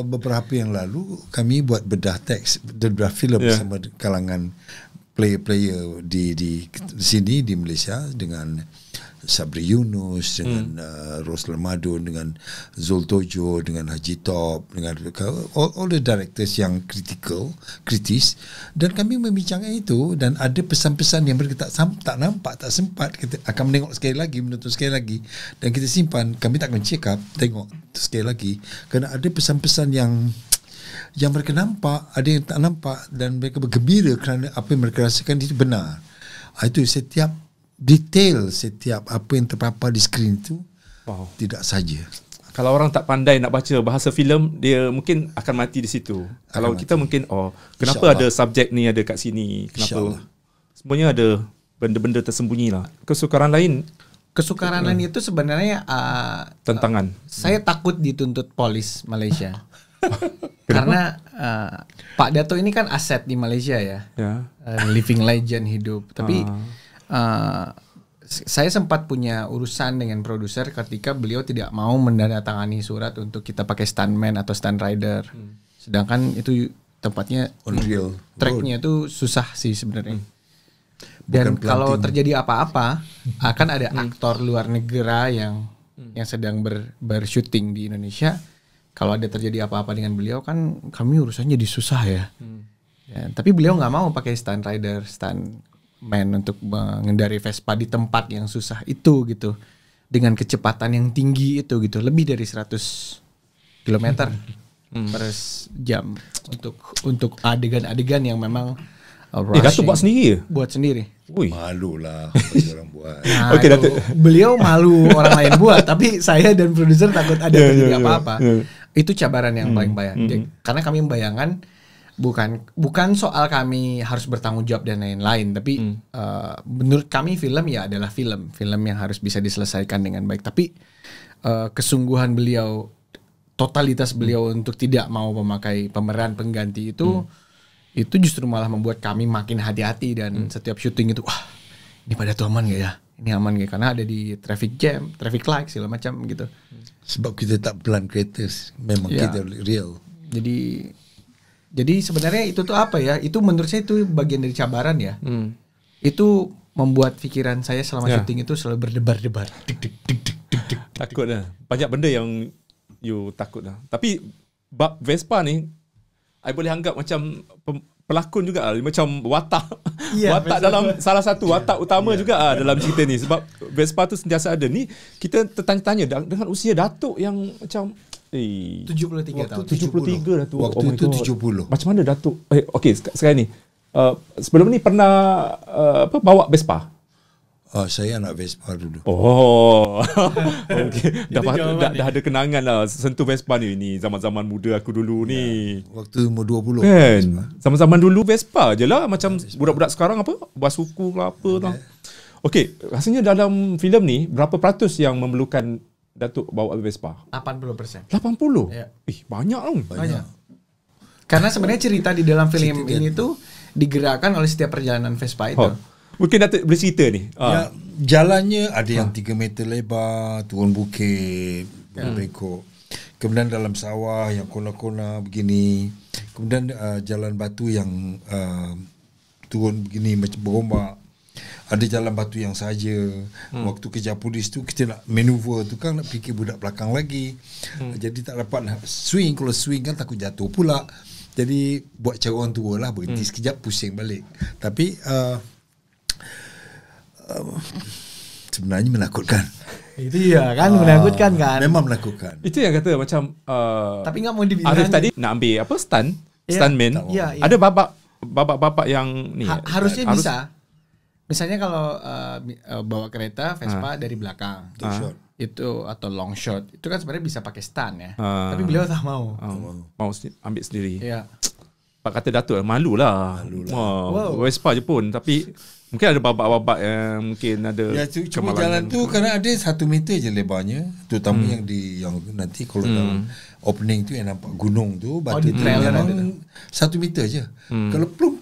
beberapa yang lalu kami buat bedah teks, bedah filem bersama kalangan player-player di sini di Malaysia dengan Sabri Yunus, dengan Roslan Madun, dengan Zul Tojo, dengan Haji Top, dengan all the directors yang kritis, dan kami membincangkan itu, dan ada pesan-pesan yang mereka tak nampak, tak sempat, kita akan menengok sekali lagi, menonton sekali lagi, dan kita simpan. Kami tak akan check up, tengok sekali lagi, kerana ada pesan-pesan yang mereka nampak, ada yang tak nampak, dan mereka bergembira kerana apa yang mereka rasakan itu benar. Itu setiap detail, setiap apa yang terpapar di skrin itu tidak saja. Kalau orang tak pandai nak baca bahasa filem, dia mungkin akan mati di situ. Kalau kita mungkin kenapa ada subjek ni ada kat sini, kenapa semuanya ada benda-benda tersembunyi lah. Kesukaran lain itu sebenarnya tentangan. Saya takut dituntut polis Malaysia. Karena Pak Dato ini kan aset di Malaysia ya. Living legend hidup. Tapi saya sempat punya urusan dengan produser ketika beliau tidak mau menandatangani surat untuk kita pakai stuntman atau stunt rider. Sedangkan itu tempatnya tracknya itu susah sih sebenarnya. Dan kalau terjadi apa-apa akan ada aktor luar negara yang sedang bersyuting di Indonesia. Kalau ada terjadi apa-apa dengan beliau kan kami urusannya jadi susah ya. Tapi beliau nggak mau pakai stunt rider, stuntman untuk mengendari Vespa di tempat yang susah itu gitu, dengan kecepatan yang tinggi itu gitu, lebih dari 100 km per jam untuk adegan-adegan yang memang Datuk buat sendiri ya? Buat sendiri. Malu lah orang buat. Nah, Datuk. Beliau malu orang lain buat, tapi saya dan produser takut ada terjadi apa-apa. Itu cabaran yang paling bahaya. Karena kami membayangkan bukan soal kami harus bertanggung jawab dan lain-lain, tapi menurut kami film ya adalah film yang harus bisa diselesaikan dengan baik. Tapi kesungguhan beliau, totalitas beliau untuk tidak mau memakai pemeran pengganti itu justru malah membuat kami makin hati-hati, dan setiap syuting itu ini pada tuh aman gak ya? Ini aman gak? Karena ada di traffic jam, traffic light segala macam gitu. Sebab kita tak pelan kereta, memang kita real. Jadi sebenarnya itu tuh apa ya? Itu menurut saya itu bagian dari cabaran ya. Itu membuat pikiran saya selama syuting itu selalu berdebar-debar. Takut dah. Banyak benda yang you takut dah. Tapi bab Vespa ni, I boleh anggap macam pelakon juga macam watak. Watak dalam salah satu watak utama juga dalam cerita ni. Sebab Vespa tu sentiasa ada. Ni kita tertanya-tanya dengan usia Datuk yang macam 73 tahun. 73 Datuk. Waktu itu 70. Macam mana Datuk? Okey, sekarang ni. Sebelum ni pernah bawa Vespa? Saya anak Vespa dulu. Okay. dah ada kenangan lah sentuh Vespa ni zaman-zaman muda aku dulu ni. Waktu umur 20 kan. Zaman-zaman dulu Vespa je lah. Macam budak-budak sekarang buat suku ke apa tau. Okay, rasanya dalam filem ni berapa peratus yang memerlukan Datuk bawa Vespa? 80%. 80? Ya. Banyak tau. Banyak. Karena sebenarnya cerita di dalam film ini tuh digerakkan oleh setiap perjalanan Vespa itu. Mungkin Datuk boleh cerita ni. Jalannya ada yang 3 meter lebar, turun bukit, bengkok. Kemudian dalam sawah yang kona-kona begini. Kemudian jalan batu yang turun begini macam berombak. Ada jalan batu yang saja. Waktu kejar polis tu kita nak manuver tu kan, nak fikir budak belakang lagi. Jadi tak dapat nak swing. Kalau swing kan takut jatuh pula. Jadi buat cara orang tua lah, berhenti sekejap pusing balik. Tapi sebenarnya menakutkan. Itu ya kan, menakutkan kan. Memang menakutkan. Itu yang kata macam tapi enggak mau dibilang. Arif tadi nak ambil apa stuntman. Ada bapak yang ni harusnya bisa. Misalnya kalau bawa kereta Vespa dari belakang. Itu atau long shot. Itu kan sebenarnya bisa pakai stunt ya. Tapi beliau tak mau. Mau ambil sendiri. Iya. Pak kata Datuk malulah. Vespa je pun, tapi mungkin ada babak-babak yang mungkin ada cuma jalan tu kerana ada 1 meter je lebarnya, terutama yang nanti kalau dalam opening tu yang nampak gunung tu, batu tu memang 1 meter je. Kalau plum.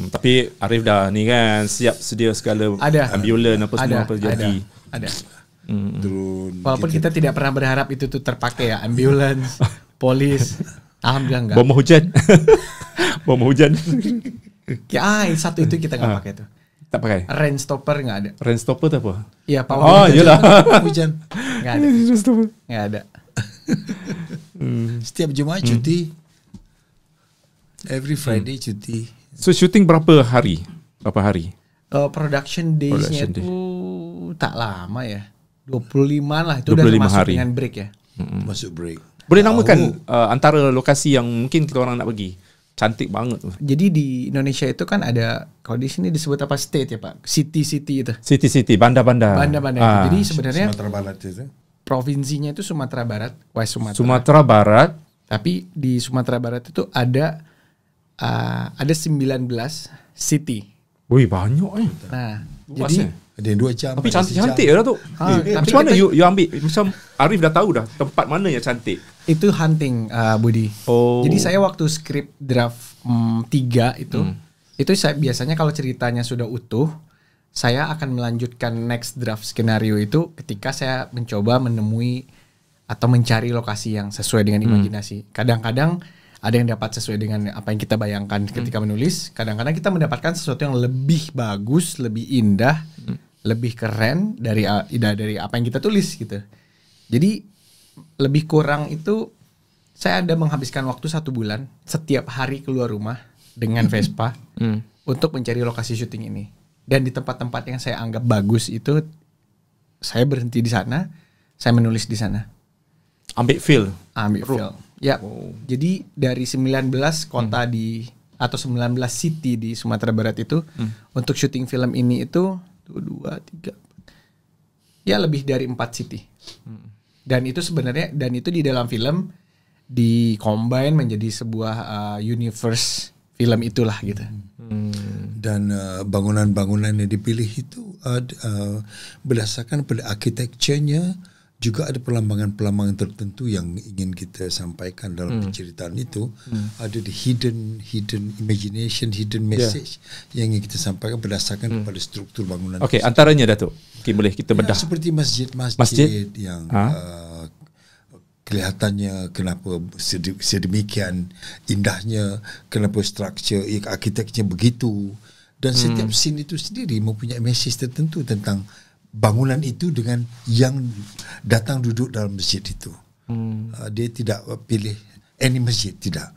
Tapi Arif dah ni kan siap sedia segala ambulan apa semua apa jadi. Ada. Drone. Walaupun kita tidak pernah berharap itu tuh terpakai ya, ambulans, polis. Alhamdulillah enggak. Bom hujan. Ya, satu itu kita enggak pakai tuh. Tak pakai. Rain stopper nggak ada. Rain stopper tu apa? Iya, power Oh, window. iyalah. Hujan. Nggak ada. Rain stopper. Nggak ada. Setiap Jumaat cuti. Every Friday cuti. So shooting berapa hari? Berapa hari? Production days-nya Production itu tak lama ya. 25 lah. Itu 25 udah termasuk hari. dengan break ya. Masuk break. Boleh namakan antara lokasi yang mungkin kita orang nak pergi. Cantik banget tu. Jadi di Indonesia itu kan ada, kalau di sini disebut apa, state ya Pak? City-city itu. City-city, bandar-bandar. Bandar-bandar itu. Jadi sebenarnya Sumatera Barat itu. provinsinya itu Sumatera Barat, West Sumatera. Sumatera Barat. Tapi di Sumatera Barat itu ada 19 city. Wih, banyak Nah, Luas jadi Ada yang 2 jam. Tapi ada cantik-cantik sejam. lah tu. tapi Macam mana kita- you ambil? Macam Arif dah tahu dah tempat mana yang cantik. itu hunting, Budi. Oh. Jadi saya waktu skrip draft 3 itu saya biasanya kalau ceritanya sudah utuh, saya akan melanjutkan next draft skenario itu ketika saya mencoba menemui atau mencari lokasi yang sesuai dengan imajinasi. Kadang-kadang ada yang dapat sesuai dengan apa yang kita bayangkan ketika menulis. Kadang-kadang kita mendapatkan sesuatu yang lebih bagus, lebih indah, lebih keren dari apa yang kita tulis gitu. Jadi lebih kurang itu saya ada menghabiskan waktu 1 bulan setiap hari keluar rumah dengan Vespa untuk mencari lokasi syuting ini. Dan di tempat-tempat yang saya anggap bagus itu saya berhenti di sana, saya menulis di sana. Ambil feel. Ambil film. Ya. Jadi dari 19 kota di atau 19 city di Sumatera Barat itu untuk syuting film ini itu 2, 3, ya lebih dari 4 city. Dan itu sebenarnya di dalam film di combine menjadi sebuah universe film itulah gitu. Dan bangunan-bangunan yang dipilih itu berdasarkan pada arkitekturnya, juga ada perlambangan-perlambangan tertentu yang ingin kita sampaikan dalam penceritaan itu. Ada the hidden imagination, hidden message yang ingin kita sampaikan berdasarkan kepada struktur bangunan. Okey, antaranya Datuk. Mungkin boleh kita bedah. Ya, seperti masjid-masjid Masjid? yang kelihatannya kenapa sedemikian indahnya, kenapa struktur arkitekturnya begitu, dan setiap scene itu sendiri mempunyai message tertentu tentang bangunan itu dengan yang datang duduk dalam masjid itu. Dia tidak pilih any masjid, tidak.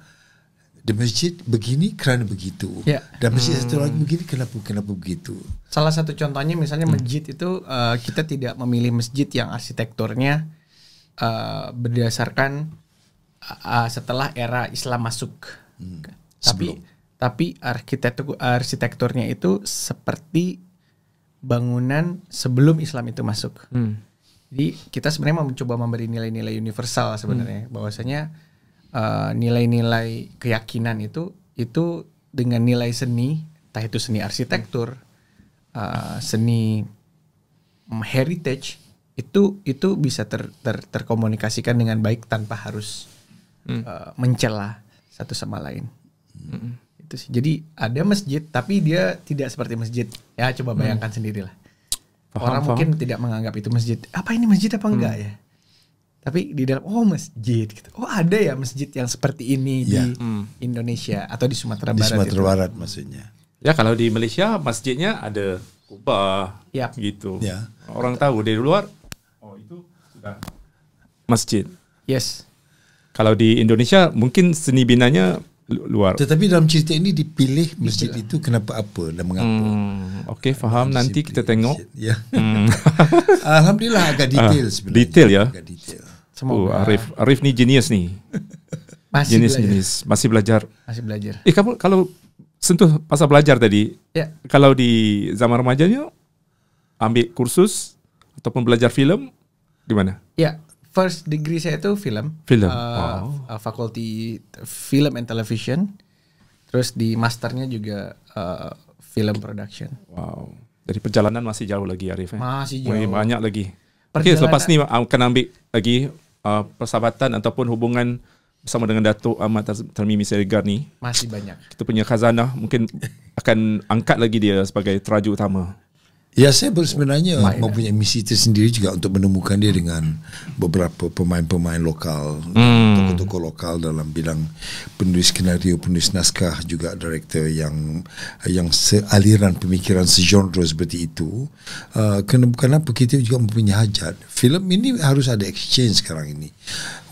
The masjid begini kerana begitu. Ya. Dan masjid satu lagi begini kenapa begitu. Salah satu contohnya misalnya masjid itu kita tidak memilih masjid yang arsitekturnya berdasarkan setelah era Islam masuk. Tapi arsitekturnya itu seperti bangunan sebelum Islam itu masuk. Jadi kita sebenarnya mencoba memberi nilai-nilai universal sebenarnya, bahwasanya nilai-nilai keyakinan itu dengan nilai seni, entah itu seni arsitektur, seni heritage, itu bisa terkomunikasikan dengan baik tanpa harus mencela satu sama lain. Itu sih. Jadi ada masjid tapi dia tidak seperti masjid. Ya coba bayangkan sendirilah. Orang mungkin tidak menganggap itu masjid. Apa ini masjid apa enggak ya? Tapi di dalam masjid gitu. Oh ada ya masjid yang seperti ini di Indonesia atau di Sumatera Di Barat. Sumatera Barat maksudnya. Ya, kalau di Malaysia masjidnya ada kubah Yap. gitu. Ya. Orang tahu dari luar, itu sudah masjid. Yes. Kalau di Indonesia mungkin seni binanya luar. Tetapi dalam cerita ini dipilih masjid itu kenapa apa dan mengapa. Okey, faham. Nanti kita tengok. Ya. Alhamdulillah agak detail sebenarnya. Detail ya. Agak detail. Semoga Arif ni genius ni. masih belajar. Jenis masih belajar. Masih belajar. Kamu kalau sentuh pasal belajar tadi, Ya. kalau di zaman remajanya ambil kursus ataupun belajar filem gimana? Ya, first degree saya itu film. Film. Fakulti Film and Television. Terus di masternya juga film production. Wow. Dari perjalanan masih jauh lagi Arif. Masih jauh. Wih, banyak lagi. Okey, Perjalanan- selepas ni akan ambil lagi persahabatan ataupun hubungan bersama dengan Datuk Ahmad Tarmizi Siregar ni. Masih banyak. Kita punya khazanah mungkin akan angkat lagi dia sebagai teraju utama. Ya, saya sebenarnya mempunyai misi tersendiri juga untuk menemukan dia dengan beberapa pemain-pemain lokal, tokoh-tokoh lokal dalam bidang penulis skenario, penulis naskah, juga director yang sealiran pemikiran segenre seperti itu. Kenapa kita juga mempunyai hajat? Filem ini harus ada exchange sekarang ini.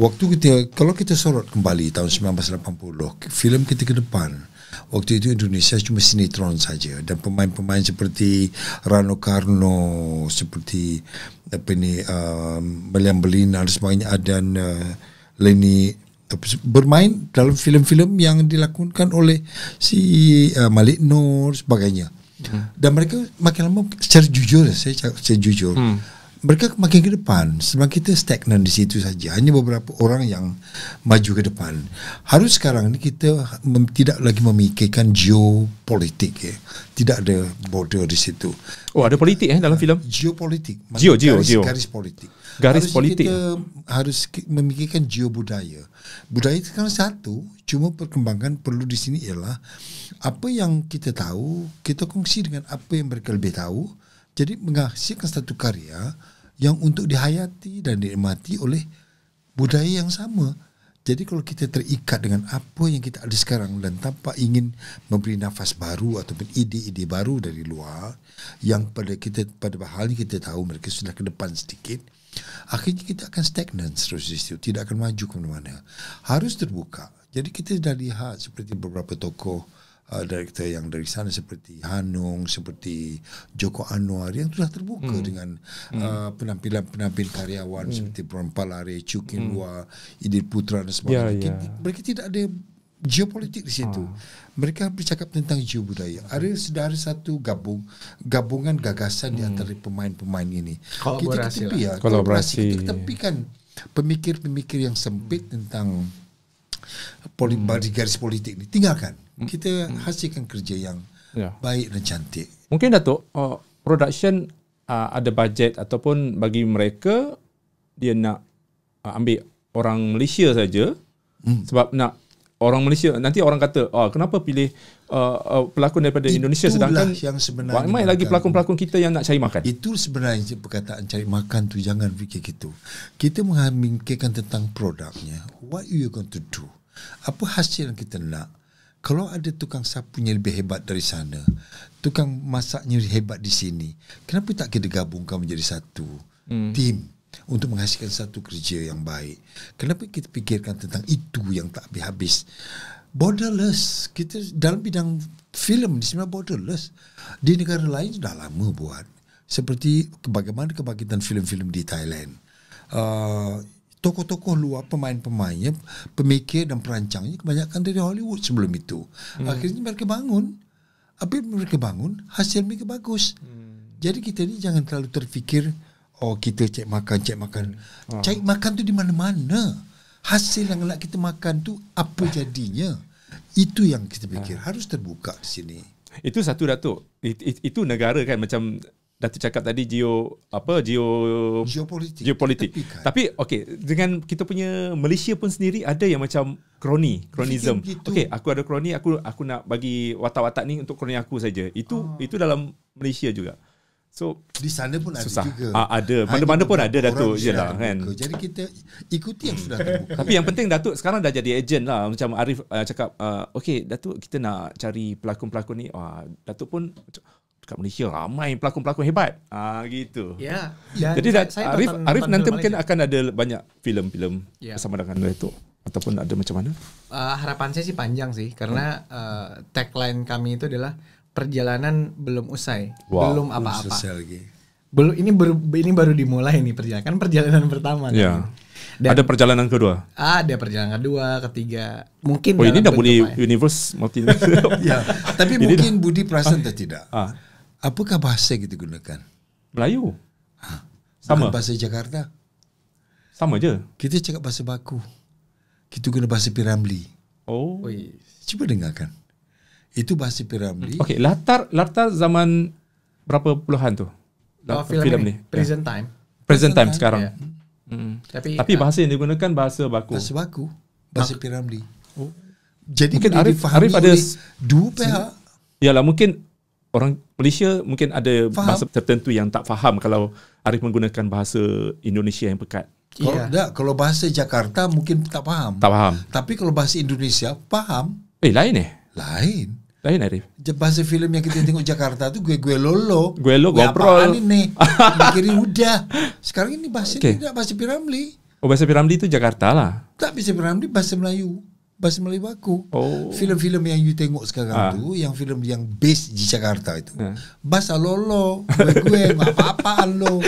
Waktu kalau kita sorot kembali tahun 1980, filem kita ke depan. Waktu itu Indonesia cuma sinetron saja, dan pemain-pemain seperti Rano Karno, seperti Meliam Belina dan sebagainya, dan Leni bermain dalam filem-filem yang dilakukan oleh si Malik Noor sebagainya. Dan mereka makin lama, secara jujur, saya jujur, mereka makin ke depan. Sebab kita stagnan di situ saja. Hanya beberapa orang yang maju ke depan. Harus sekarang ni kita tidak lagi memikirkan geopolitik. Tidak ada border di situ. Oh, ada politik dalam filem? Geopolitik. Garis politik. Garis politik. Kita harus memikirkan geobudaya. Budaya itu kan satu, cuma perkembangan perlu di sini ialah apa yang kita tahu, kita kongsi dengan apa yang mereka lebih tahu. Jadi menghasilkan satu karya yang untuk dihayati dan dinikmati oleh budaya yang sama. Jadi kalau kita terikat dengan apa yang kita ada sekarang dan tanpa ingin memberi nafas baru ataupun ide-ide baru dari luar yang pada halnya kita tahu mereka sudah ke depan sedikit, akhirnya kita akan stagnan terus di situ, tidak akan maju ke mana-mana. Harus terbuka. Jadi kita sudah lihat seperti beberapa tokoh director yang dari sana seperti Hanung, seperti Joko Anwar yang sudah terbuka dengan penampilan karyawan seperti Puan Palare, Chukin Lua, Idil Putra dan sebagainya. Mereka tidak ada geopolitik di situ. Mereka bercakap tentang geobudaya. Sudah ada satu gabungan gagasan di antara pemain-pemain ini. Kolaborasi. Kita tepikan pemikir-pemikir yang sempit tentang garis politik ini. Tinggalkan. Kita hasilkan kerja yang baik dan cantik. Mungkin Datuk, production ada bajet ataupun bagi mereka dia nak ambil orang Malaysia saja sebab nak orang Malaysia, nanti orang kata kenapa pilih pelakon daripada Indonesia sedangkan yang sebenarnya ramai lagi pelakon-pelakon kita yang nak cari makan. Itu sebenarnya perkataan cari makan tu, jangan fikir gitu. Kita memikirkan tentang produknya. What you going to do? Apa hasil yang kita nak? Kalau ada tukang sapunya lebih hebat dari sana, tukang masaknya hebat di sini, kenapa tak kita gabungkan menjadi satu tim untuk menghasilkan satu kerja yang baik? Kenapa kita fikirkan tentang itu yang tak habis-habis? Borderless. Kita dalam bidang filem di sini borderless. Di negara lain sudah lama buat. Seperti bagaimana kebangkitan filem-filem di Thailand. Tokoh-tokoh luar, pemain-pemainnya, pemikir dan perancangnya kebanyakan dari Hollywood sebelum itu. Akhirnya mereka bangun. Apa yang mereka bangun, hasil mereka bagus. Jadi kita ni jangan terlalu terfikir, kita cek makan. Cek makan tu di mana-mana. Hasil yang nak kita makan tu apa jadinya? Itu yang kita fikir. Harus terbuka di sini. Itu satu, Datuk. Itu negara kan, macam Datuk cakap tadi geopolitik. Tapi dengan kita punya Malaysia pun sendiri ada yang macam kronism. Aku ada kroni, aku nak bagi watak-watak ni untuk kroni aku saja. Itu dalam Malaysia juga. So di sana pun susah. Ada juga. Ada. Mana-mana pun ada, Datuk. Yalah kan. Jadi kita ikuti yang sudah terbuka. Tapi yang penting Datuk sekarang dah jadi ejen lah. Macam Arif cakap, Datuk kita nak cari pelakon-pelakon ni. Datuk pun dekat Malaysia ramai pelakon-pelakon hebat. Gitu. Ya. Jadi Arif nanti mungkin akan ada banyak filem-filem bersama dengan Datuk. Ataupun ada macam mana? Harapan saya sih panjang sih. Karena tagline kami itu adalah perjalanan belum usai. Belum apa-apa. Ini baru dimulai nih perjalanan. Kan perjalanan pertama. Ya. Dan ada perjalanan kedua? Ada perjalanan kedua, ketiga. Mungkin ini dah boleh universe multiverse. Ya. Tapi mungkin Budi perasan atau tidak? Apakah bahasa yang kita gunakan? Melayu. Sama. Bahasa Jakarta. Sama je. Kita cakap bahasa baku. Kita guna bahasa Piramli. Cuba dengarkan. Itu bahasa Piramli. Latar zaman berapa puluhan tu? Filem ni. Present time. Present time sekarang. Yeah. Tapi bahasa yang digunakan bahasa baku. Bahasa baku. Bahasa Piramli. Jadi mungkin Arif ada dua pihak. Yalah, mungkin orang Malaysia mungkin ada Faham. bahasa tertentu yang tak faham kalau Arif menggunakan bahasa Indonesia yang pekat. Kalau bahasa Jakarta mungkin tak faham. Tak faham. Tapi kalau bahasa Indonesia faham. Lain Lain. Lain Arif. Bahasa filem yang kita tengok Jakarta tu gue lolo. Gue lo apaan ngobrol. ini? Mikirin udah. Sekarang ini bahasa Okay. tidak bahasa Piramli. Oh, bahasa Piramli tu Jakarta lah. Tak bahasa Piramli, bahasa Melayu. Bahasa Melayu baku. Oh. Filem-filem yang you tengok sekarang tu, yang filem yang base di Jakarta itu. Bahasa lolo, gue apa-apaan lo.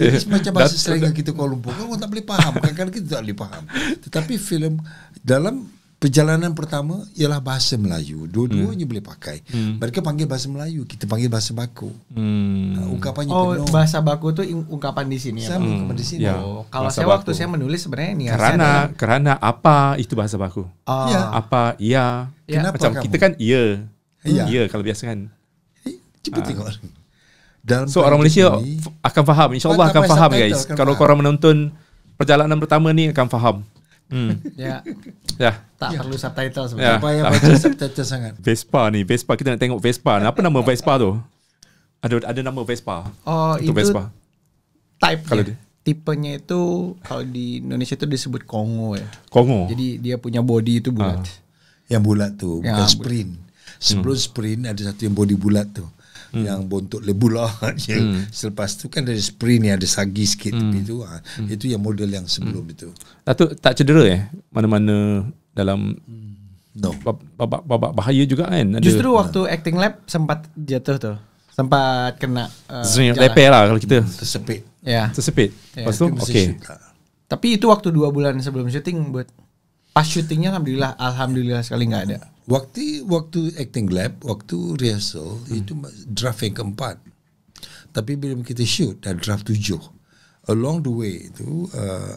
Jadi semacam bahasa slang kita Kuala Lumpur. Orang tak boleh faham. Kadang-kadang kita tak boleh faham. Tetapi filem dalam perjalanan pertama ialah bahasa Melayu. Dua-duanya boleh pakai. Mereka panggil bahasa Melayu, kita panggil bahasa baku. Ungkapannya penuh. Bahasa baku tuh ungkapan di sini ya. Sama ungkapan di sini. Ya. Oh, kalau Bahasa saya waktu baku. saya menulis sebenarnya niatnya Kerana apa itu bahasa baku. Ya. Apa ya. Kenapa Macam kamu? kita kan ya. Ya. Ya kalau biasa kan. Cuba tengok. Dalam So orang Malaysia ini, akan faham. InsyaAllah Tak akan payah faham subtitle, guys. akan Kalau faham. korang menonton perjalanan pertama ni akan faham. ya Ya. tak perlu subtitle Ya. sebenarnya. tak payah baca subtitle sangat. Vespa ni. Vespa kita nak tengok Vespa. Apa nama Vespa tu? Ada nama Vespa. Oh, Untuk itu Vespa. type Kalau tipenya itu kalau di Indonesia itu disebut Kongo ya. Kongo. Jadi dia punya body itu bulat. Yang bulat tu, Ya, bukan sprint. Sebelum sprint ada satu yang body bulat tu. Yang bontot bulat je. Selepas tu kan ada sprint yang ada sagi sikit tepi tu. Itu yang model yang sebelum itu. Datuk tak cedera mana-mana dalam No. babak bahaya juga kan. Ada Justru waktu acting lab sempat jatuh tuh. Sempat kena jalan. leper lah kalau kita Tersepit. Ya. tersepit. Ya, Lepas tu Mesti okey. shoot lah. Tapi itu waktu 2 bulan sebelum syuting buat pas syutingnya alhamdulillah sekali nggak ada. Waktu acting lab, waktu rehearsal itu draft yang keempat. Tapi bila kita shoot dah draft 7. Along the way itu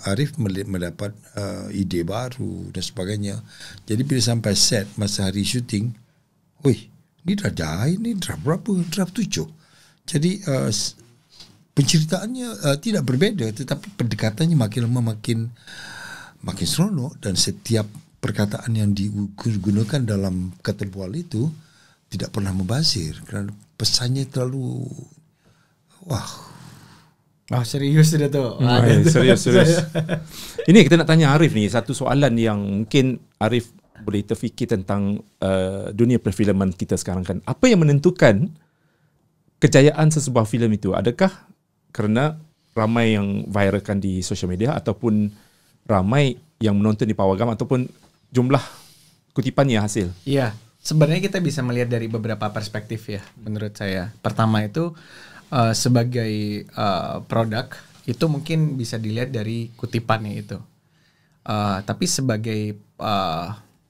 Arif mendapat ide baru dan sebagainya. Jadi bila sampai set masa hari syuting, wih, ni dah ni draft berapa? Draft 7. Jadi penceritaannya tidak berbeza, tetapi pendekatannya makin lama makin seronok dan setiap perkataan yang digunakan dalam ketebual itu tidak pernah membazir kerana pesannya terlalu Serius sudah tuh. Serius. Ini kita nak tanya Arif ni satu soalan yang mungkin Arif boleh terfikir tentang dunia perfilman kita sekarang kan. Apa yang menentukan kejayaan sesebuah filem itu? Adakah kerana ramai yang viralkan di social media ataupun ramai yang menonton di pawagam ataupun jumlah kutipan yang hasil? Iya, sebenarnya kita bisa melihat dari beberapa perspektif ya menurut saya. Pertama itu sebagai produk itu mungkin bisa dilihat dari kutipannya itu. Tapi sebagai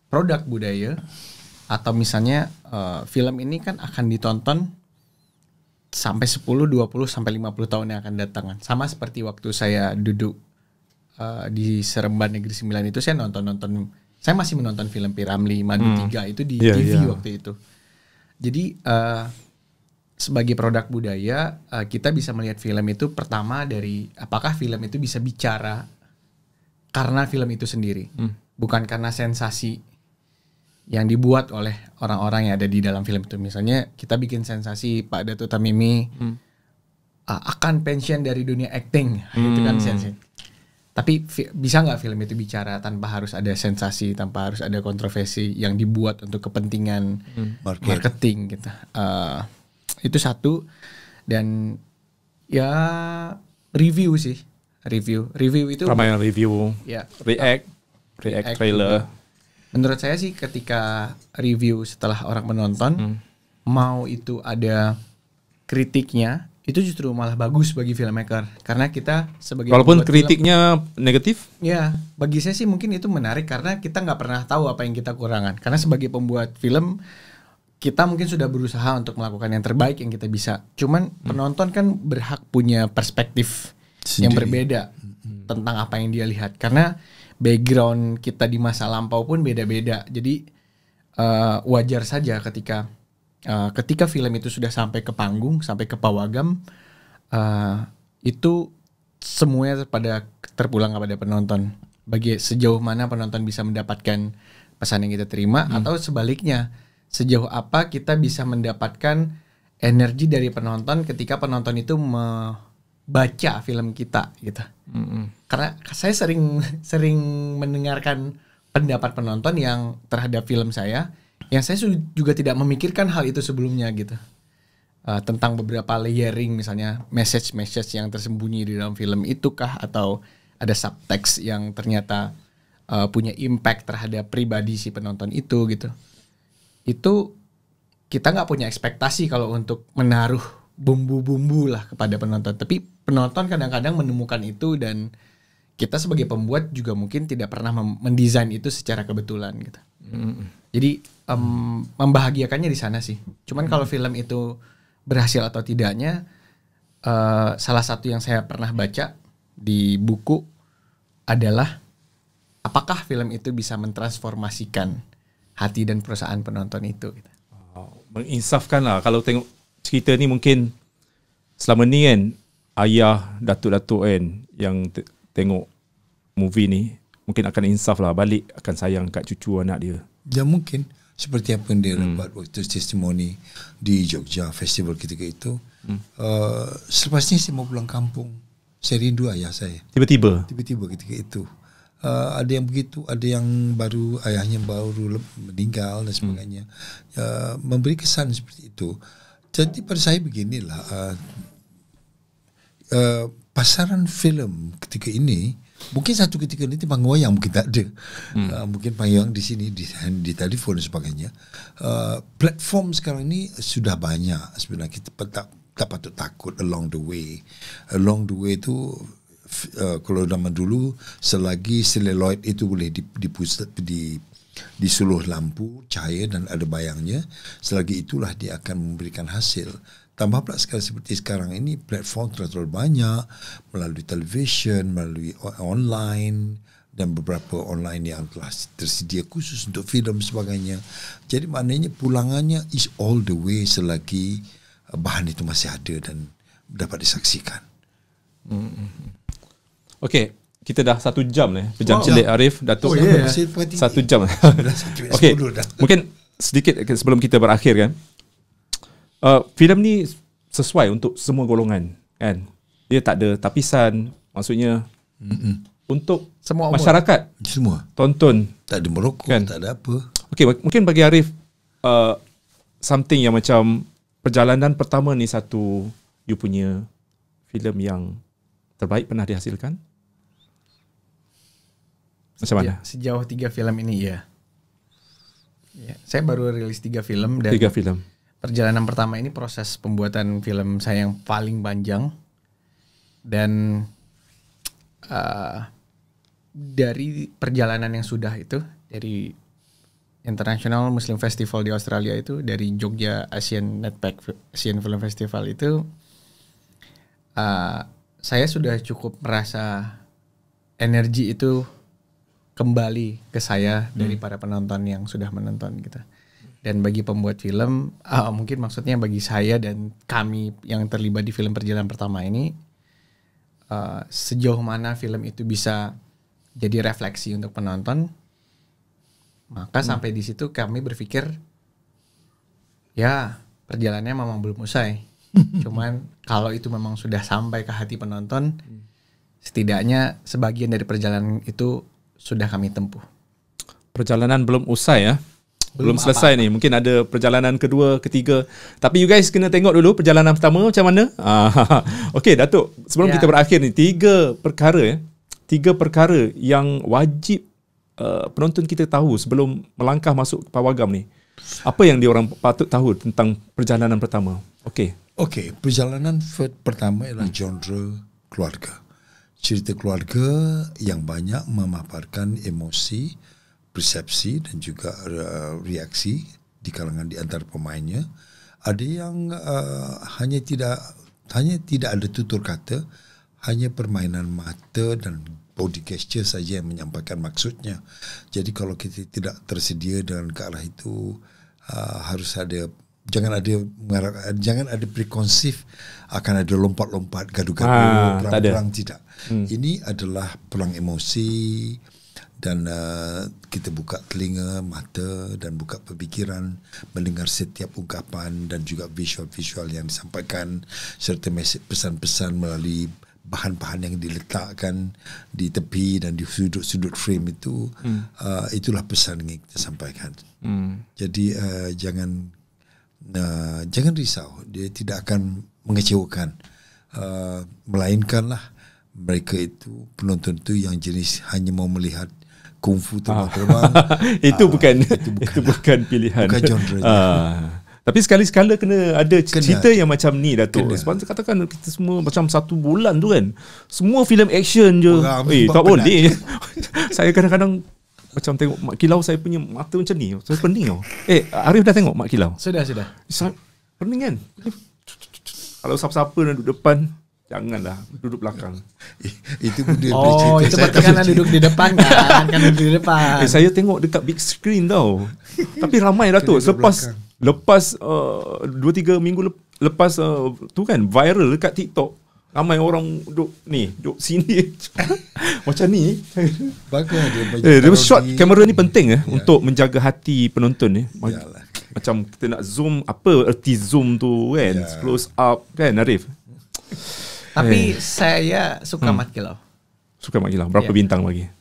produk budaya atau misalnya film ini kan akan ditonton sampai 10, 20 sampai 50 tahun yang akan datang. Sama seperti waktu saya duduk di Seremban Negeri 9 itu saya saya masih menonton film Piramli Madu 3 itu di TV waktu itu. Jadi sebagai produk budaya kita bisa melihat film itu pertama dari apakah film itu bisa bicara karena film itu sendiri, bukan karena sensasi yang dibuat oleh orang-orang yang ada di dalam film itu. Misalnya kita bikin sensasi Pak Datuk Tamimi akan pensiun dari dunia acting, itu kan sensasi. Tapi bisa nggak film itu bicara tanpa harus ada sensasi, tanpa harus ada kontroversi yang dibuat untuk kepentingan marketing gitu. Itu satu. Dan ya review sih, review itu Ramai yang review, ya react trailer. Menurut saya sih ketika review setelah orang menonton mau itu ada kritiknya, itu justru malah bagus bagi filmmaker karena kita sebagai Walaupun pembuat kritiknya negatif, ya bagi saya sih mungkin itu menarik karena kita nggak pernah tahu apa yang kita kurangan. Karena sebagai pembuat film kita mungkin sudah berusaha untuk melakukan yang terbaik yang kita bisa. Cuman penonton kan berhak punya perspektif yang berbeda tentang apa yang dia lihat. Karena background kita di masa lampau pun beda-beda. Jadi wajar saja ketika film itu sudah sampai ke panggung, sampai ke pawagam, itu semuanya terpulang kepada penonton. Bagi sejauh mana penonton bisa mendapatkan pesan yang kita terima, atau sebaliknya, sejauh apa kita bisa mendapatkan energi dari penonton ketika penonton itu membaca film kita gitu. Karena saya sering mendengarkan pendapat penonton yang terhadap film saya, yang saya juga tidak memikirkan hal itu sebelumnya gitu. Tentang beberapa layering, misalnya message yang tersembunyi di dalam film itukah, atau ada subtext yang ternyata punya impact terhadap pribadi si penonton itu gitu. Itu kita nggak punya ekspektasi kalau untuk menaruh bumbu-bumbu lah kepada penonton. Tapi penonton kadang-kadang menemukan itu, dan kita sebagai pembuat juga mungkin tidak pernah mendesain itu secara kebetulan gitu. Jadi membahagiakannya di sana sih. Cuman kalau film itu berhasil atau tidaknya, salah satu yang saya pernah baca di buku adalah apakah film itu bisa mentransformasikan hati dan perasaan penonton itu gitu. Menginsafkan lah. Kalau tengok cerita ni, mungkin selama ni kan ayah, datuk-datuk kan yang tengok movie ni mungkin akan insaf lah, balik akan sayang kat cucu anak dia. Ya mungkin seperti apa yang dia dapat waktu testimoni di Jogja festival ketika itu. Selepas ni saya mau pulang kampung, saya rindu ayah saya. Tiba-tiba Ketika itu ada yang begitu, ada yang baru ayahnya baru meninggal dan sebagainya. Memberi kesan seperti itu. Jadi pada saya beginilah, pasaran filem ketika ini, mungkin satu ketika ini panggung wayang mungkin tak ada, mungkin panggung di sini di telefon dan sebagainya. Platform sekarang ini sudah banyak sebenarnya. Kita tak patut takut along the way. Along the way tu, kalau zaman dulu selagi seluloid itu boleh disuluh lampu cahaya dan ada bayangnya, selagi itulah dia akan memberikan hasil. Tambah pula seperti sekarang ini, platform terlalu banyak, melalui televisyen, melalui online, dan beberapa online yang telah tersedia khusus untuk filem sebagainya. Jadi maknanya pulangannya is all the way selagi bahan itu masih ada dan dapat disaksikan. Okey, kita dah 1 jam ni. Pejam cilik Arif, Datuk. 1 jam. Okey, mungkin sedikit sebelum kita berakhir kan. Filem ni sesuai untuk semua golongan kan. Dia tak ada tapisan, maksudnya untuk semua masyarakat semua tonton, tak ada merokok kan? Tak ada apa. Okey, mungkin bagi Arif something yang macam perjalanan pertama ni, satu you punya filem yang terbaik pernah dihasilkan. Macam mana? Sejauh 3 filem ini ya. Saya baru rilis 3 filem, dan 3 filem. Perjalanan pertama ini proses pembuatan film saya yang paling panjang, dan dari perjalanan yang sudah itu, dari International Muslim Festival di Australia itu, dari Jogja Asian Film Festival itu, saya sudah cukup merasa energi itu kembali ke saya dari para penonton yang sudah menonton gitu. Dan bagi pembuat film, mungkin maksudnya bagi saya dan kami yang terlibat di film perjalanan pertama ini, sejauh mana film itu bisa jadi refleksi untuk penonton, maka sampai di situ kami berpikir, ya perjalanannya memang belum usai. Cuman kalau itu memang sudah sampai ke hati penonton, setidaknya sebagian dari perjalanan itu sudah kami tempuh. Perjalanan belum usai ya. Belum selesai ni. Mungkin ada perjalanan kedua, ketiga. Tapi you guys kena tengok dulu perjalanan pertama macam mana. Okey, Datuk, sebelum kita berakhir ni, 3 perkara 3 perkara yang wajib penonton kita tahu sebelum melangkah masuk ke pawagam ni. Apa yang diorang patut tahu tentang perjalanan pertama? Okey, perjalanan pertama ialah genre keluarga. Cerita keluarga yang banyak memaparkan emosi, persepsi dan juga reaksi di kalangan di antara pemainnya. Ada yang hanya tidak ada tutur kata, hanya permainan mata dan body gesture saja yang menyampaikan maksudnya. Jadi kalau kita tidak tersedia dengan ke arah itu, harus ada, jangan ada preconceive akan ada lompat-lompat, gaduh-gaduh, perang-perang, tidak. Ini adalah perang emosi, dan kita buka telinga, mata dan buka pemikiran mendengar setiap ungkapan dan juga visual-visual yang disampaikan serta mesej pesan-pesan melalui bahan-bahan yang diletakkan di tepi dan di sudut-sudut frame itu. Itulah pesan yang kita sampaikan. Jadi jangan risau, dia tidak akan mengecewakan, melainkanlah mereka itu, penonton itu yang jenis hanya mau melihat kungfu terbang-terbang. Itu bukan pilihan. Bukan genre. Tapi sekali-sekala kena ada cerita yang macam ni, Datuk. Sebab katakan kita semua macam 1 bulan tu kan, semua filem action je. Tak boleh. Saya kadang-kadang macam tengok Mak Kilau, saya punya mata macam ni. Saya pening tau. Arif dah tengok Mak Kilau? Sudah. Saya pening kan. Kalau siapa-siapa nak duduk depan, janganlah duduk belakang. Itu pun dia itu berarti kan duduk di depan kan duduk di depan. Saya tengok dekat big screen tau. Tapi ramai Datuk. Lepas 2-3 minggu lepas tu kan viral dekat TikTok. Ramai orang duduk sini macam ni. Bagus dia shot kamera ni penting untuk menjaga hati penonton ni. Macam kita nak zoom, apa erti zoom tu kan, close up kan, Arif. Tapi saya suka Mat Kilau. Suka Mat Kilau. Berapa bintang bagi?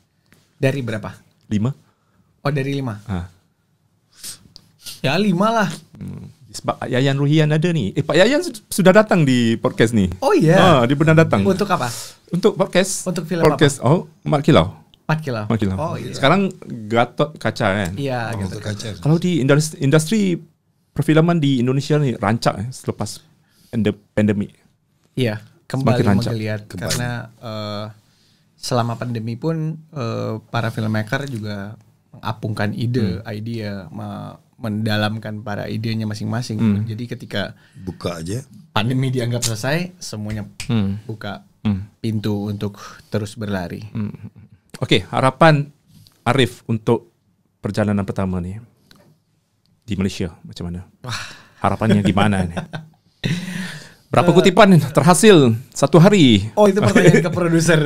Dari berapa? 5. Oh, dari 5. Ya 5 lah. Sebab Yayan Ruhian ada ni. Pak Yayan sudah datang di podcast ni. Oh iya. Dia pernah datang. Untuk apa? Untuk podcast. Untuk filem podcast apa? Mat Kilau. Mat Kilau. Oh iya. Sekarang Gatot Kaca kan. Iya, Gatot Kaca. Kalau di industri perfilman di Indonesia ni rancak selepas pandemik. Iya, kembali menggeliat karena selama pandemi pun para filmmaker juga mengapungkan idea, mendalamkan para idenya masing-masing. Jadi ketika buka aja, pandemi dianggap selesai, semuanya buka pintu untuk terus berlari. Okey, harapan Arif untuk perjalanan pertama ni di Malaysia macam mana? Harapannya gimana ni? Berapa kutipan terhasil satu hari? Oh, itu pertanyaan ke produser.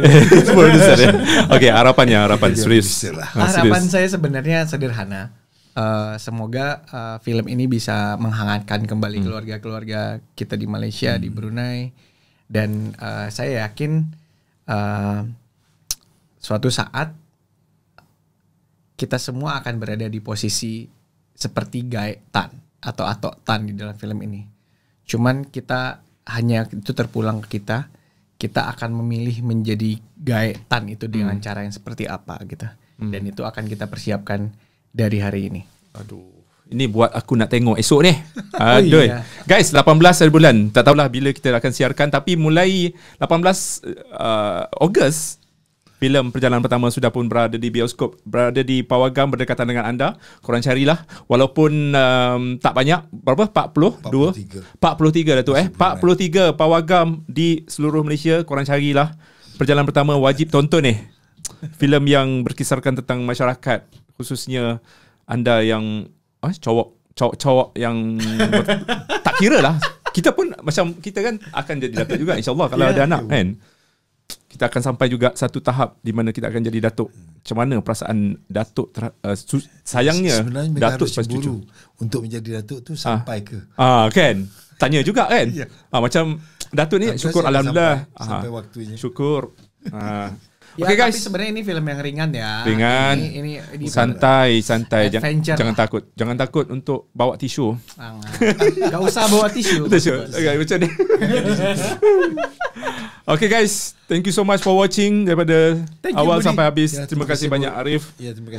Produser ya. Okey, harapan serius. Harapan saya sebenarnya sederhana. Semoga film ini bisa menghangatkan kembali keluarga-keluarga kita di Malaysia, di Brunei, dan saya yakin suatu saat kita semua akan berada di posisi seperti Gae Tan atau Atok Tan di dalam film ini. Cuman kita hanya itu terpulang ke kita akan memilih menjadi Gae Tan itu dengan cara yang seperti apa gitu. Dan itu akan kita persiapkan dari hari ini. Aduh, ini buat aku nak tengok esok ni. Aduh. Iya. Guys, 18 hari bulan. Tak tahulah bila kita akan siarkan, tapi mulai 18 Ogos filem perjalanan pertama sudah pun berada di bioskop, berada di Pawagam berdekatan dengan anda. Korang carilah, walaupun tak banyak, berapa? 43 dah tu 43 Pawagam di seluruh Malaysia. Korang carilah. Perjalanan pertama wajib tonton ni. Filem yang berkisarkan tentang masyarakat, khususnya anda yang cowok yang tak kira lah. Kita pun macam kita kan akan jadi datuk juga insyaAllah kalau ada anak kan. Kita akan sampai juga satu tahap di mana kita akan jadi datuk. Macam mana perasaan datuk sayangnya sebenarnya datuk harus cemburu untuk menjadi datuk tu sampai ke? Kan? Tanya juga kan? Macam datuk ni syukur alhamdulillah sampai waktunya. Syukur. Ya, okay, guys. tapi sebenarnya ini film yang ringan ya. Ringan. Ini santai. Jangan lah. takut. Jangan takut untuk bawa tisu. Gak usah bawa tisu. Okay, macam ni. Okay guys, thank you so much for watching daripada awal sampai habis. Terima kasih banyak Arif.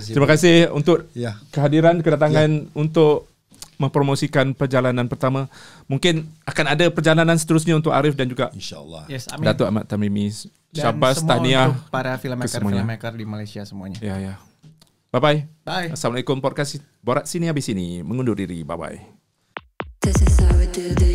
Terima kasih untuk kehadiran, kedatangan untuk mempromosikan perjalanan pertama. Mungkin akan ada perjalanan seterusnya untuk Arif dan juga InsyaAllah. Yes, amin. Datuk Ahmad Tamimi. Syabas, tahniah untuk para filmmaker di Malaysia semuanya. Ya. Bye. Bye. Assalamualaikum. Podcast Borak Sini Habis Sini mengundur diri. Bye. This is how we do this.